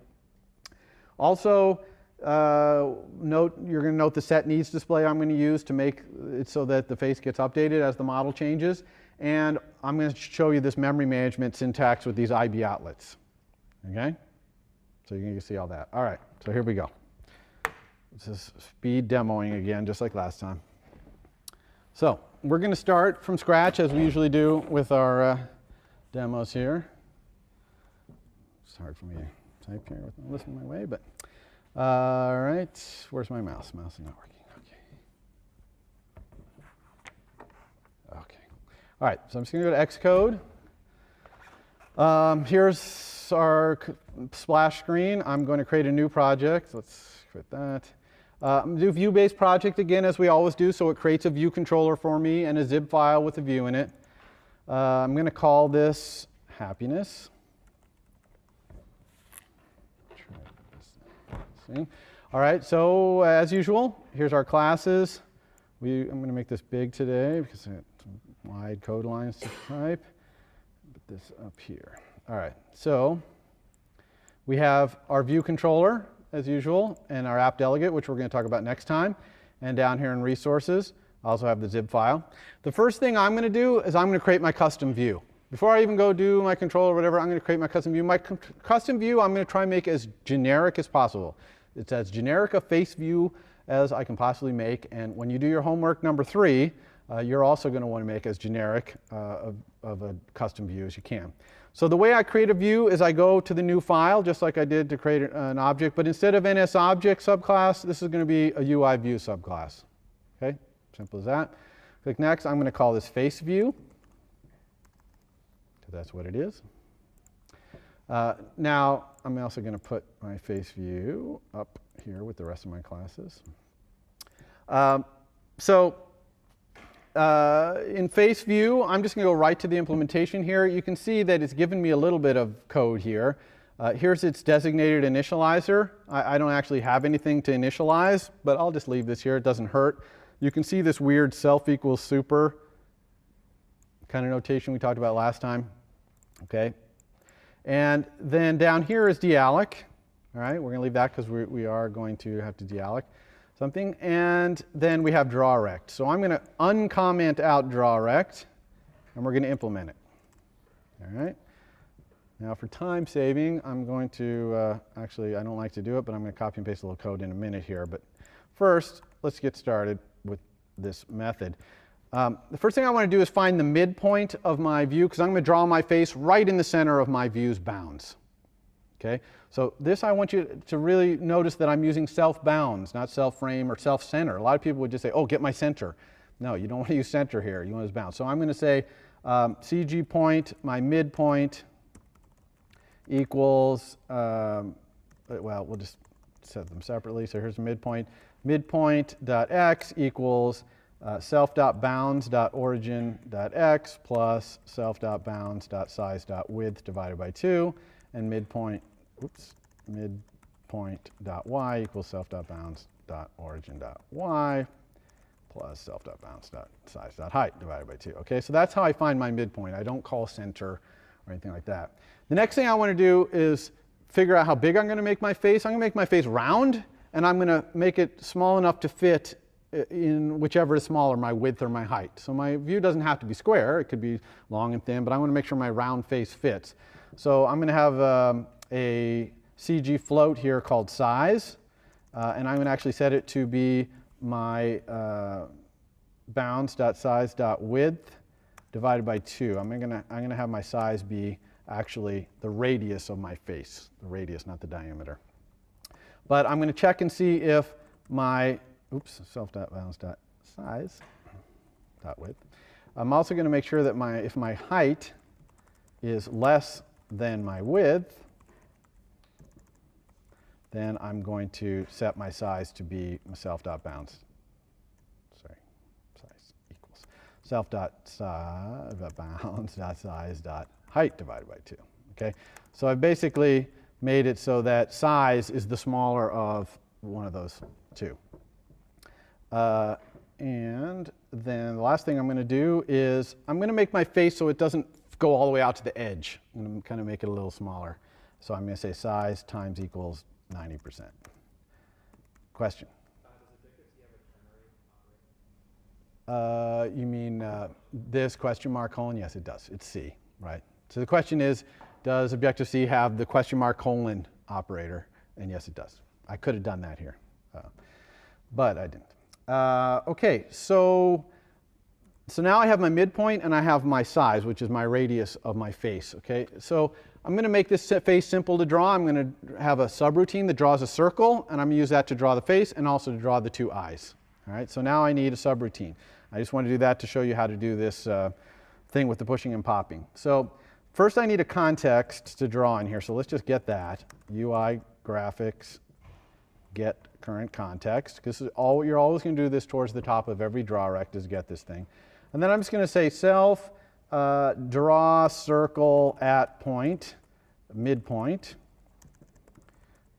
Speaker 2: Also, you're going to note the set needs display I'm going to use to make it so that the face gets updated as the model changes. And I'm going to show you this memory management syntax with these IB outlets. Okay, so you're going to see all that. All right, so here we go. This is speed demoing again, just like last time. So we're going to start from scratch as we usually do with our demos here. It's hard for me to type here with listening my way, but all right. Where's my mouse? Mouse is not working. Okay. All right. So I'm just going to go to Xcode. Here's our splash screen. I'm going to create a new project. Let's quit that. I'm going to do view-based project again, as we always do, so it creates a view controller for me and a zip file with a view in it. I'm going to call this happiness. All right, so as usual, here's our classes. I'm going to make this big today because I have some wide code lines to type. Put this up here. All right, so we have our view controller, as usual, and our app delegate, which we're going to talk about next time. And down here in resources, I also have the zip file. The first thing I'm going to do is I'm going to create my custom view. Before I even go do my controller or whatever, I'm going to create my custom view. My custom view I'm going to try and make as generic as possible. It's as generic a face view as I can possibly make. And when you do your homework number 3, you're also going to want to make as generic of a custom view as you can. So the way I create a view is I go to the new file, just like I did to create an object. But instead of NSObject subclass, this is going to be a UI view subclass. Okay, simple as that. Click next. I'm going to call this face view. So that's what it is. Now, I'm also going to put my face view up here with the rest of my classes. In face view, I'm just going to go right to the implementation here. You can see that it's given me a little bit of code here. Here's its designated initializer. I don't actually have anything to initialize, but I'll just leave this here. It doesn't hurt. You can see this weird self equals super kind of notation we talked about last time. Okay. And then down here is dealloc. All right, we're going to leave that because we are going to have to dealloc something. And then we have drawRect. So I'm going to uncomment out drawRect, and we're going to implement it. All right. Now for time saving, I'm going to, actually I don't like to do it, but I'm going to copy and paste a little code in a minute here. But first, let's get started with this method. The first thing I want to do is find the midpoint of my view, because I'm going to draw my face right in the center of my view's bounds. Okay, so this I want you to really notice that I'm using self-bounds, not self-frame or self-center. A lot of people would just say, oh, get my center. No, you don't want to use center here. You want to use bounds. So I'm going to say CG point, my midpoint equals, well, we'll just set them separately. So here's the midpoint. Midpoint.x equals self.bounds.origin.x plus self.bounds.size.width divided by 2, and midpoint midpoint.y equals self.bounds.origin.y plus self.bounds.size.height divided by 2. Okay, so that's how I find my midpoint. I don't call center or anything like that. The next thing I want to do is figure out how big I'm going to make my face. I'm going to make my face round, and I'm going to make it small enough to fit in whichever is smaller, my width or my height. So my view doesn't have to be square. It could be long and thin, but I want to make sure my round face fits. So I'm going to have a CG float here called size, and I'm going to actually set it to be my bounds.size.width divided by 2. I'm going to have my size be actually the radius of my face, the radius, not the diameter. But I'm going to check and see if my self.bounds.size.width. I'm also going to make sure that if my height is less than my width, then I'm going to set my size to be self.bounds. Size equals self.bounds.size.height divided by 2. Okay, so I've basically made it so that size is the smaller of one of those two. And then the last thing I'm going to do is I'm going to make my face so it doesn't go all the way out to the edge. I'm going to kind of make it a little smaller. So I'm going to say size times equals 90%. Question? You mean this question mark colon? Yes, it does. It's C, right? So the question is, does Objective-C have the question mark colon operator? And yes, it does. I could have done that here, but I didn't. Okay, so now I have my midpoint and I have my size, which is my radius of my face. Okay, so I'm going to make this face simple to draw. I'm going to have a subroutine that draws a circle, and I'm going to use that to draw the face and also to draw the 2 eyes. All right, so now I need a subroutine. I just want to do that to show you how to do this thing with the pushing and popping. So first I need a context to draw in here, so let's just get that. UI graphics get current context, because you're always going to do this towards the top of every draw rect is get this thing. And then I'm just going to say self draw circle at point, midpoint,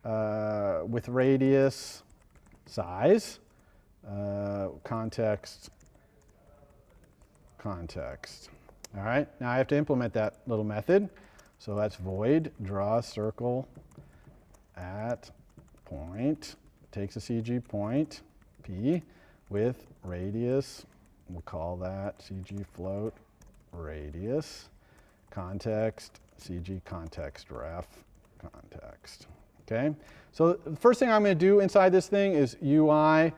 Speaker 2: with radius size, context. All right, now I have to implement that little method. So that's void draw circle at point, takes a CG point, P, with radius, we'll call that CG float radius, context, CG context ref, context. Okay, so the first thing I'm going to do inside this thing is UI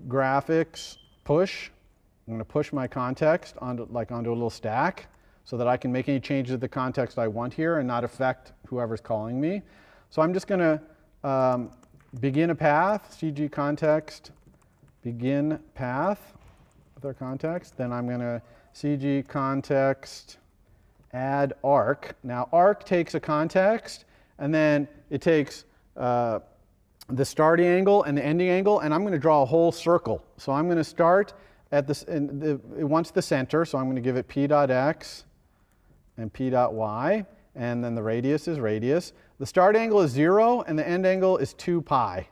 Speaker 2: graphics push. I'm going to push my context onto a little stack so that I can make any changes to the context I want here and not affect whoever's calling me. So I'm just going to begin a path, CG context, begin path with our context. Then I'm going to CG context add arc. Now arc takes a context and then it takes the starting angle and the ending angle, and I'm going to draw a whole circle. So I'm going to start at this, it wants the center, so I'm going to give it p.x and p.y, and then the radius is radius. The start angle is 0 and the end angle is 2 pi.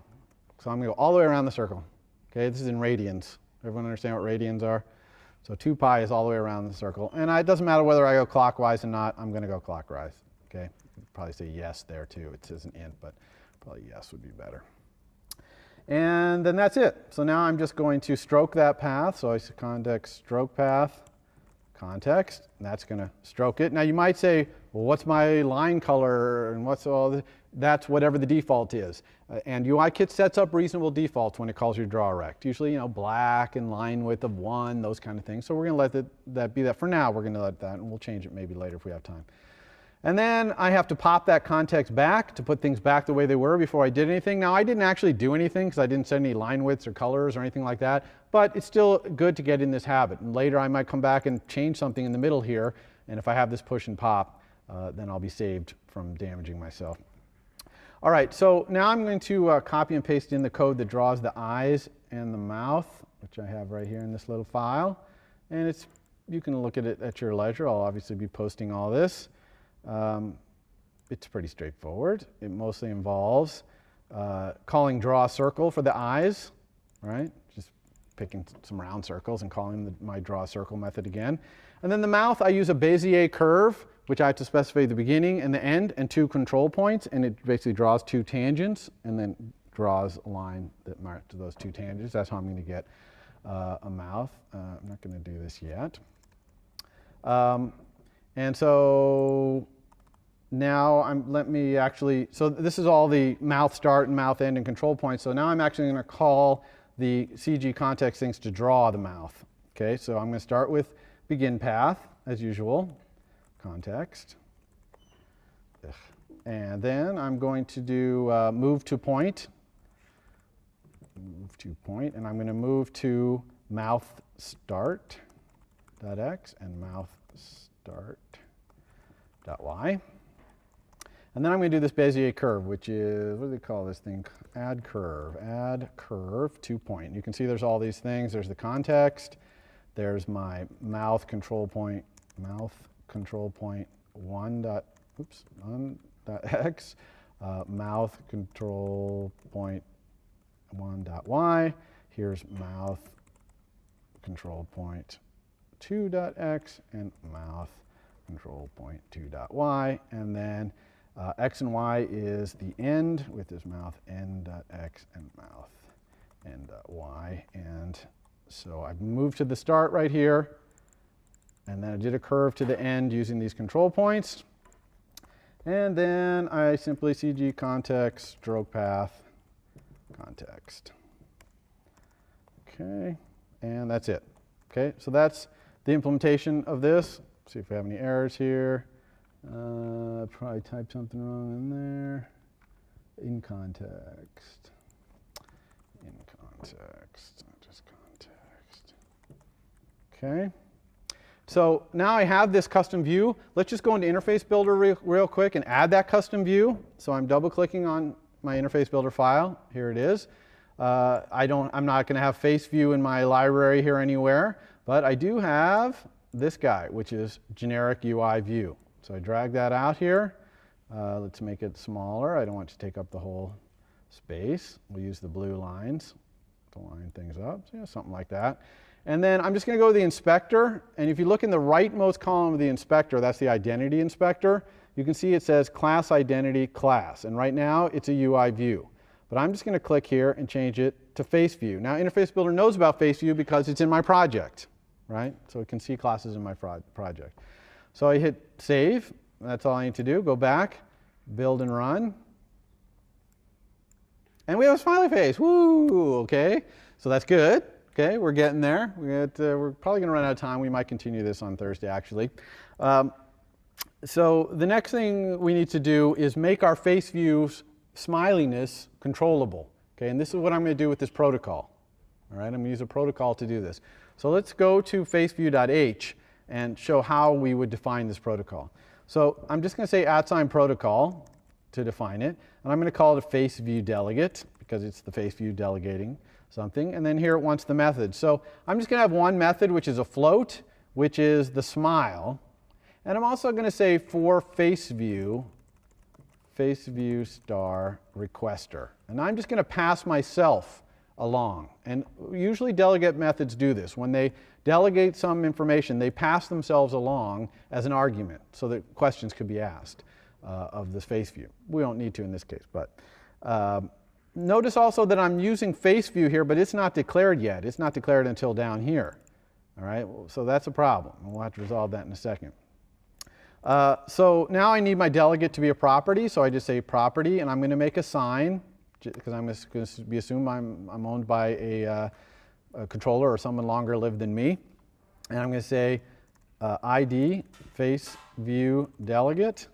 Speaker 2: So I'm going to go all the way around the circle. Okay, this is in radians. Everyone understand what radians are? So 2 pi is all the way around the circle. And it doesn't matter whether I go clockwise or not, I'm going to go clockwise. Okay, probably say yes there too. It says an int, but probably yes would be better. And then that's it. So now I'm just going to stroke that path. So I say context stroke path, context, and that's going to stroke it. Now you might say, well, what's my line color and what's all this? That's whatever the default is. And UIKit sets up reasonable defaults when it calls your draw rect. Usually, black and line width of 1, those kind of things. So we're going to let that be that. For now, we're going to let that, and we'll change it maybe later if we have time. And then I have to pop that context back to put things back the way they were before I did anything. Now I didn't actually do anything because I didn't set any line widths or colors or anything like that, but it's still good to get in this habit. And later I might come back and change something in the middle here, and if I have this push and pop, then I'll be saved from damaging myself. All right, so now I'm going to copy and paste in the code that draws the eyes and the mouth, which I have right here in this little file. And you can look at it at your leisure. I'll obviously be posting all this. It's pretty straightforward. It mostly involves calling draw circle for the eyes, right? Just picking some round circles and calling my draw circle method again. And then the mouth, I use a Bezier curve, which I have to specify the beginning and the end and 2 control points, and it basically draws 2 tangents and then draws a line that marks to those 2 tangents. That's how I'm going to get a mouth. I'm not going to do this yet. And so now so this is all the mouth start and mouth end and control points. So now I'm actually going to call the CG context things to draw the mouth. Okay, so I'm going to start with begin path as usual, context. And then I'm going to do move to point, and I'm going to move to mouth start .x and mouth start .y. And then I'm going to do this Bezier curve, which is, what do they call this thing? Add curve to point. You can see there's all these things. There's the context. There's my mouth control point 1.x, mouth control point 1.y. Here's mouth control point 2.x and mouth control point 2.y, and then x and y is the end with this mouth end.x and mouth end.y. And so I've moved to the start right here, and then I did a curve to the end using these control points, and then I simply CG context stroke path context. Okay, and that's it. Okay, so that's the implementation of this. See if we have any errors here. Probably typed something wrong in there. In context, just context. Okay. So now I have this custom view. Let's just go into Interface Builder real quick and add that custom view. So I'm double clicking on my interface builder file. Here it is. I'm not going to have face view in my library here anywhere, but I do have this guy, which is generic UI view. So I drag that out here. Let's make it smaller. I don't want to take up the whole space. We'll use the blue lines to line things up. So yeah, something like that. And then I'm just going to go to the inspector. And if you look in the rightmost column of the inspector, that's the identity inspector, you can see it says class identity class. And right now it's a UI view. But I'm just going to click here and change it to face view. Now Interface Builder knows about face view because it's in my project, right? So it can see classes in my project. So I hit save. That's all I need to do. Go back, build and run. And we have a smiley face. Woo! Okay. So that's good. Okay, we're getting there. We're probably going to run out of time. We might continue this on Thursday, actually. So the next thing we need to do is make our face view's smiliness controllable. Okay, and this is what I'm going to do with this protocol. All right, I'm going to use a protocol to do this. So let's go to faceview.h and show how we would define this protocol. So I'm just going to say @protocol to define it, and I'm going to call it a face view delegate because it's the face view delegating something, and then here it wants the method. So I'm just going to have one method, which is a float, which is the smile, and I'm also going to say for face view star requester, and I'm just going to pass myself along. And usually delegate methods do this. When they delegate some information, they pass themselves along as an argument so that questions could be asked of this face view. We don't need to in this case, but notice also that I'm using face view here, but it's not declared yet. It's not declared until down here. All right, so that's a problem. We'll have to resolve that in a second. So now I need my delegate to be a property, so I just say property, and I'm going to make a sign, because I'm going to be assumed I'm owned by a controller or someone longer lived than me. And I'm going to say ID face view delegate,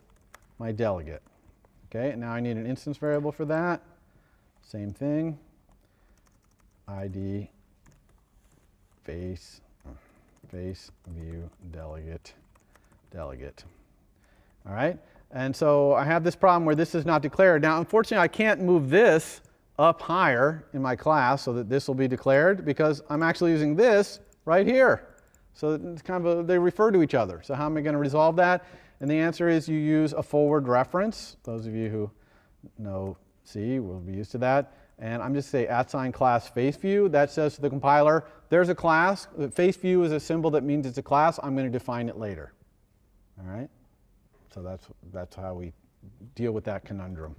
Speaker 2: my delegate. Okay, and now I need an instance variable for that. Same thing, ID face view delegate. All right, and so I have this problem where this is not declared. Now, unfortunately, I can't move this up higher in my class so that this will be declared because I'm actually using this right here. So it's kind of they refer to each other. So how am I going to resolve that? And the answer is you use a forward reference. Those of you who know C will be used to that. And I'm just say @class faceview. That says to the compiler, there's a class. Faceview is a symbol that means it's a class. I'm going to define it later. All right? So that's how we deal with that conundrum.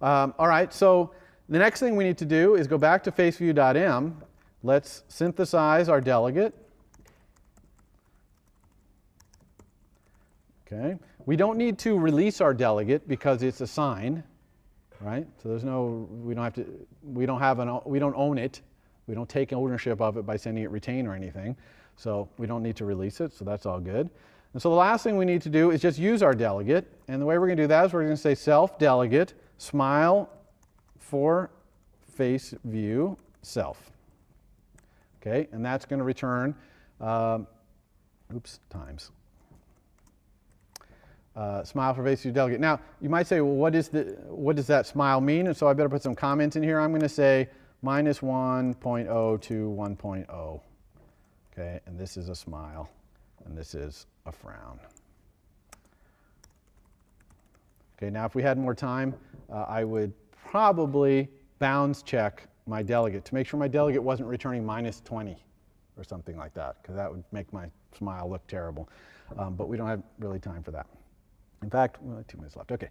Speaker 2: All right, so the next thing we need to do is go back to faceview.m. Let's synthesize our delegate. Okay. We don't need to release our delegate because it's assigned, right? So there's no, we don't own it. We don't take ownership of it by sending it retain or anything. So we don't need to release it, so that's all good. And so the last thing we need to do is just use our delegate. And the way we're going to do that is we're going to say self delegate smile for face view self. Okay, and that's going to return, times. Smile for face view delegate. Now, you might say, well, what does that smile mean? And so I better put some comments in here. I'm going to say -1.0 to 1.0. Okay, and this is a smile, and this is a frown. Okay, now if we had more time, I would probably bounds check my delegate to make sure my delegate wasn't returning -20 or something like that, because that would make my smile look terrible. But we don't have really time for that. In fact, we have 2 minutes left. Okay.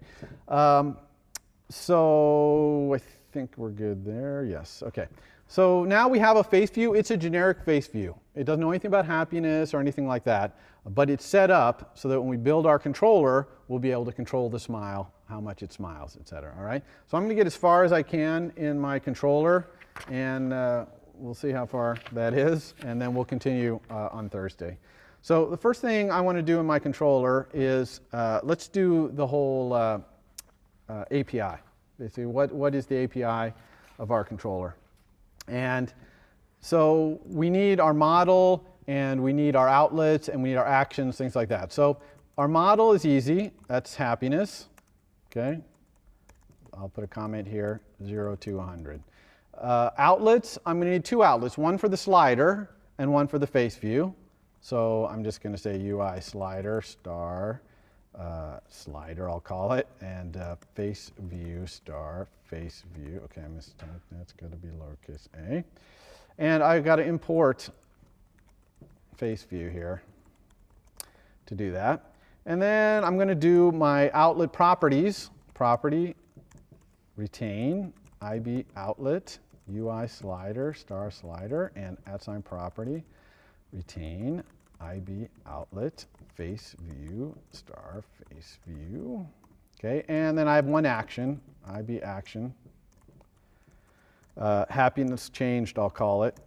Speaker 2: So I think we're good there. Yes. Okay. So now we have a face view. It's a generic face view. It doesn't know anything about happiness or anything like that, but it's set up so that when we build our controller, we'll be able to control the smile, how much it smiles, et cetera. All right. So I'm going to get as far as I can in my controller, and we'll see how far that is, and then we'll continue on Thursday. So the first thing I want to do in my controller is let's do the whole API. Basically, what is the API of our controller? And so we need our model, and we need our outlets, and we need our actions, things like that. So our model is easy. That's happiness. Okay. I'll put a comment here, 0 to 100. Outlets, I'm going to need two outlets, one for the slider and one for the face view. So I'm just going to say UI slider star slider, I'll call it, and face view star face view. Okay, I mistyped. That's got to be lowercase a. And I've got to import face view here to do that. And then I'm going to do my outlet properties. Property, retain, IB outlet, UI slider, star slider, and @ property, retain, IB outlet, face view, star face view. Okay, and then I have one action, IB action. Happiness changed, I'll call it,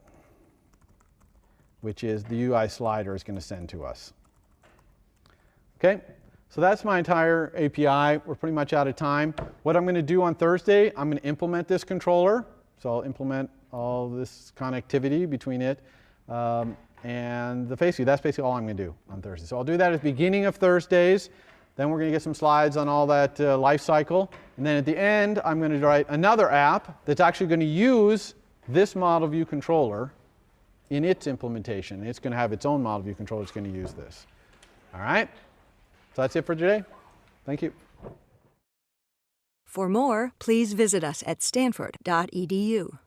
Speaker 2: which is the UI slider is going to send to us. Okay, so that's my entire API. We're pretty much out of time. What I'm going to do on Thursday, I'm going to implement this controller. So I'll implement all this connectivity between it and the face view. That's basically all I'm going to do on Thursday. So I'll do that at the beginning of Thursdays. Then we're going to get some slides on all that life cycle. And then at the end, I'm going to write another app that's actually going to use this model view controller in its implementation. It's going to have its own model view controller. It's going to use this. All right? So that's it for today. Thank you.
Speaker 4: For more, please visit us at stanford.edu.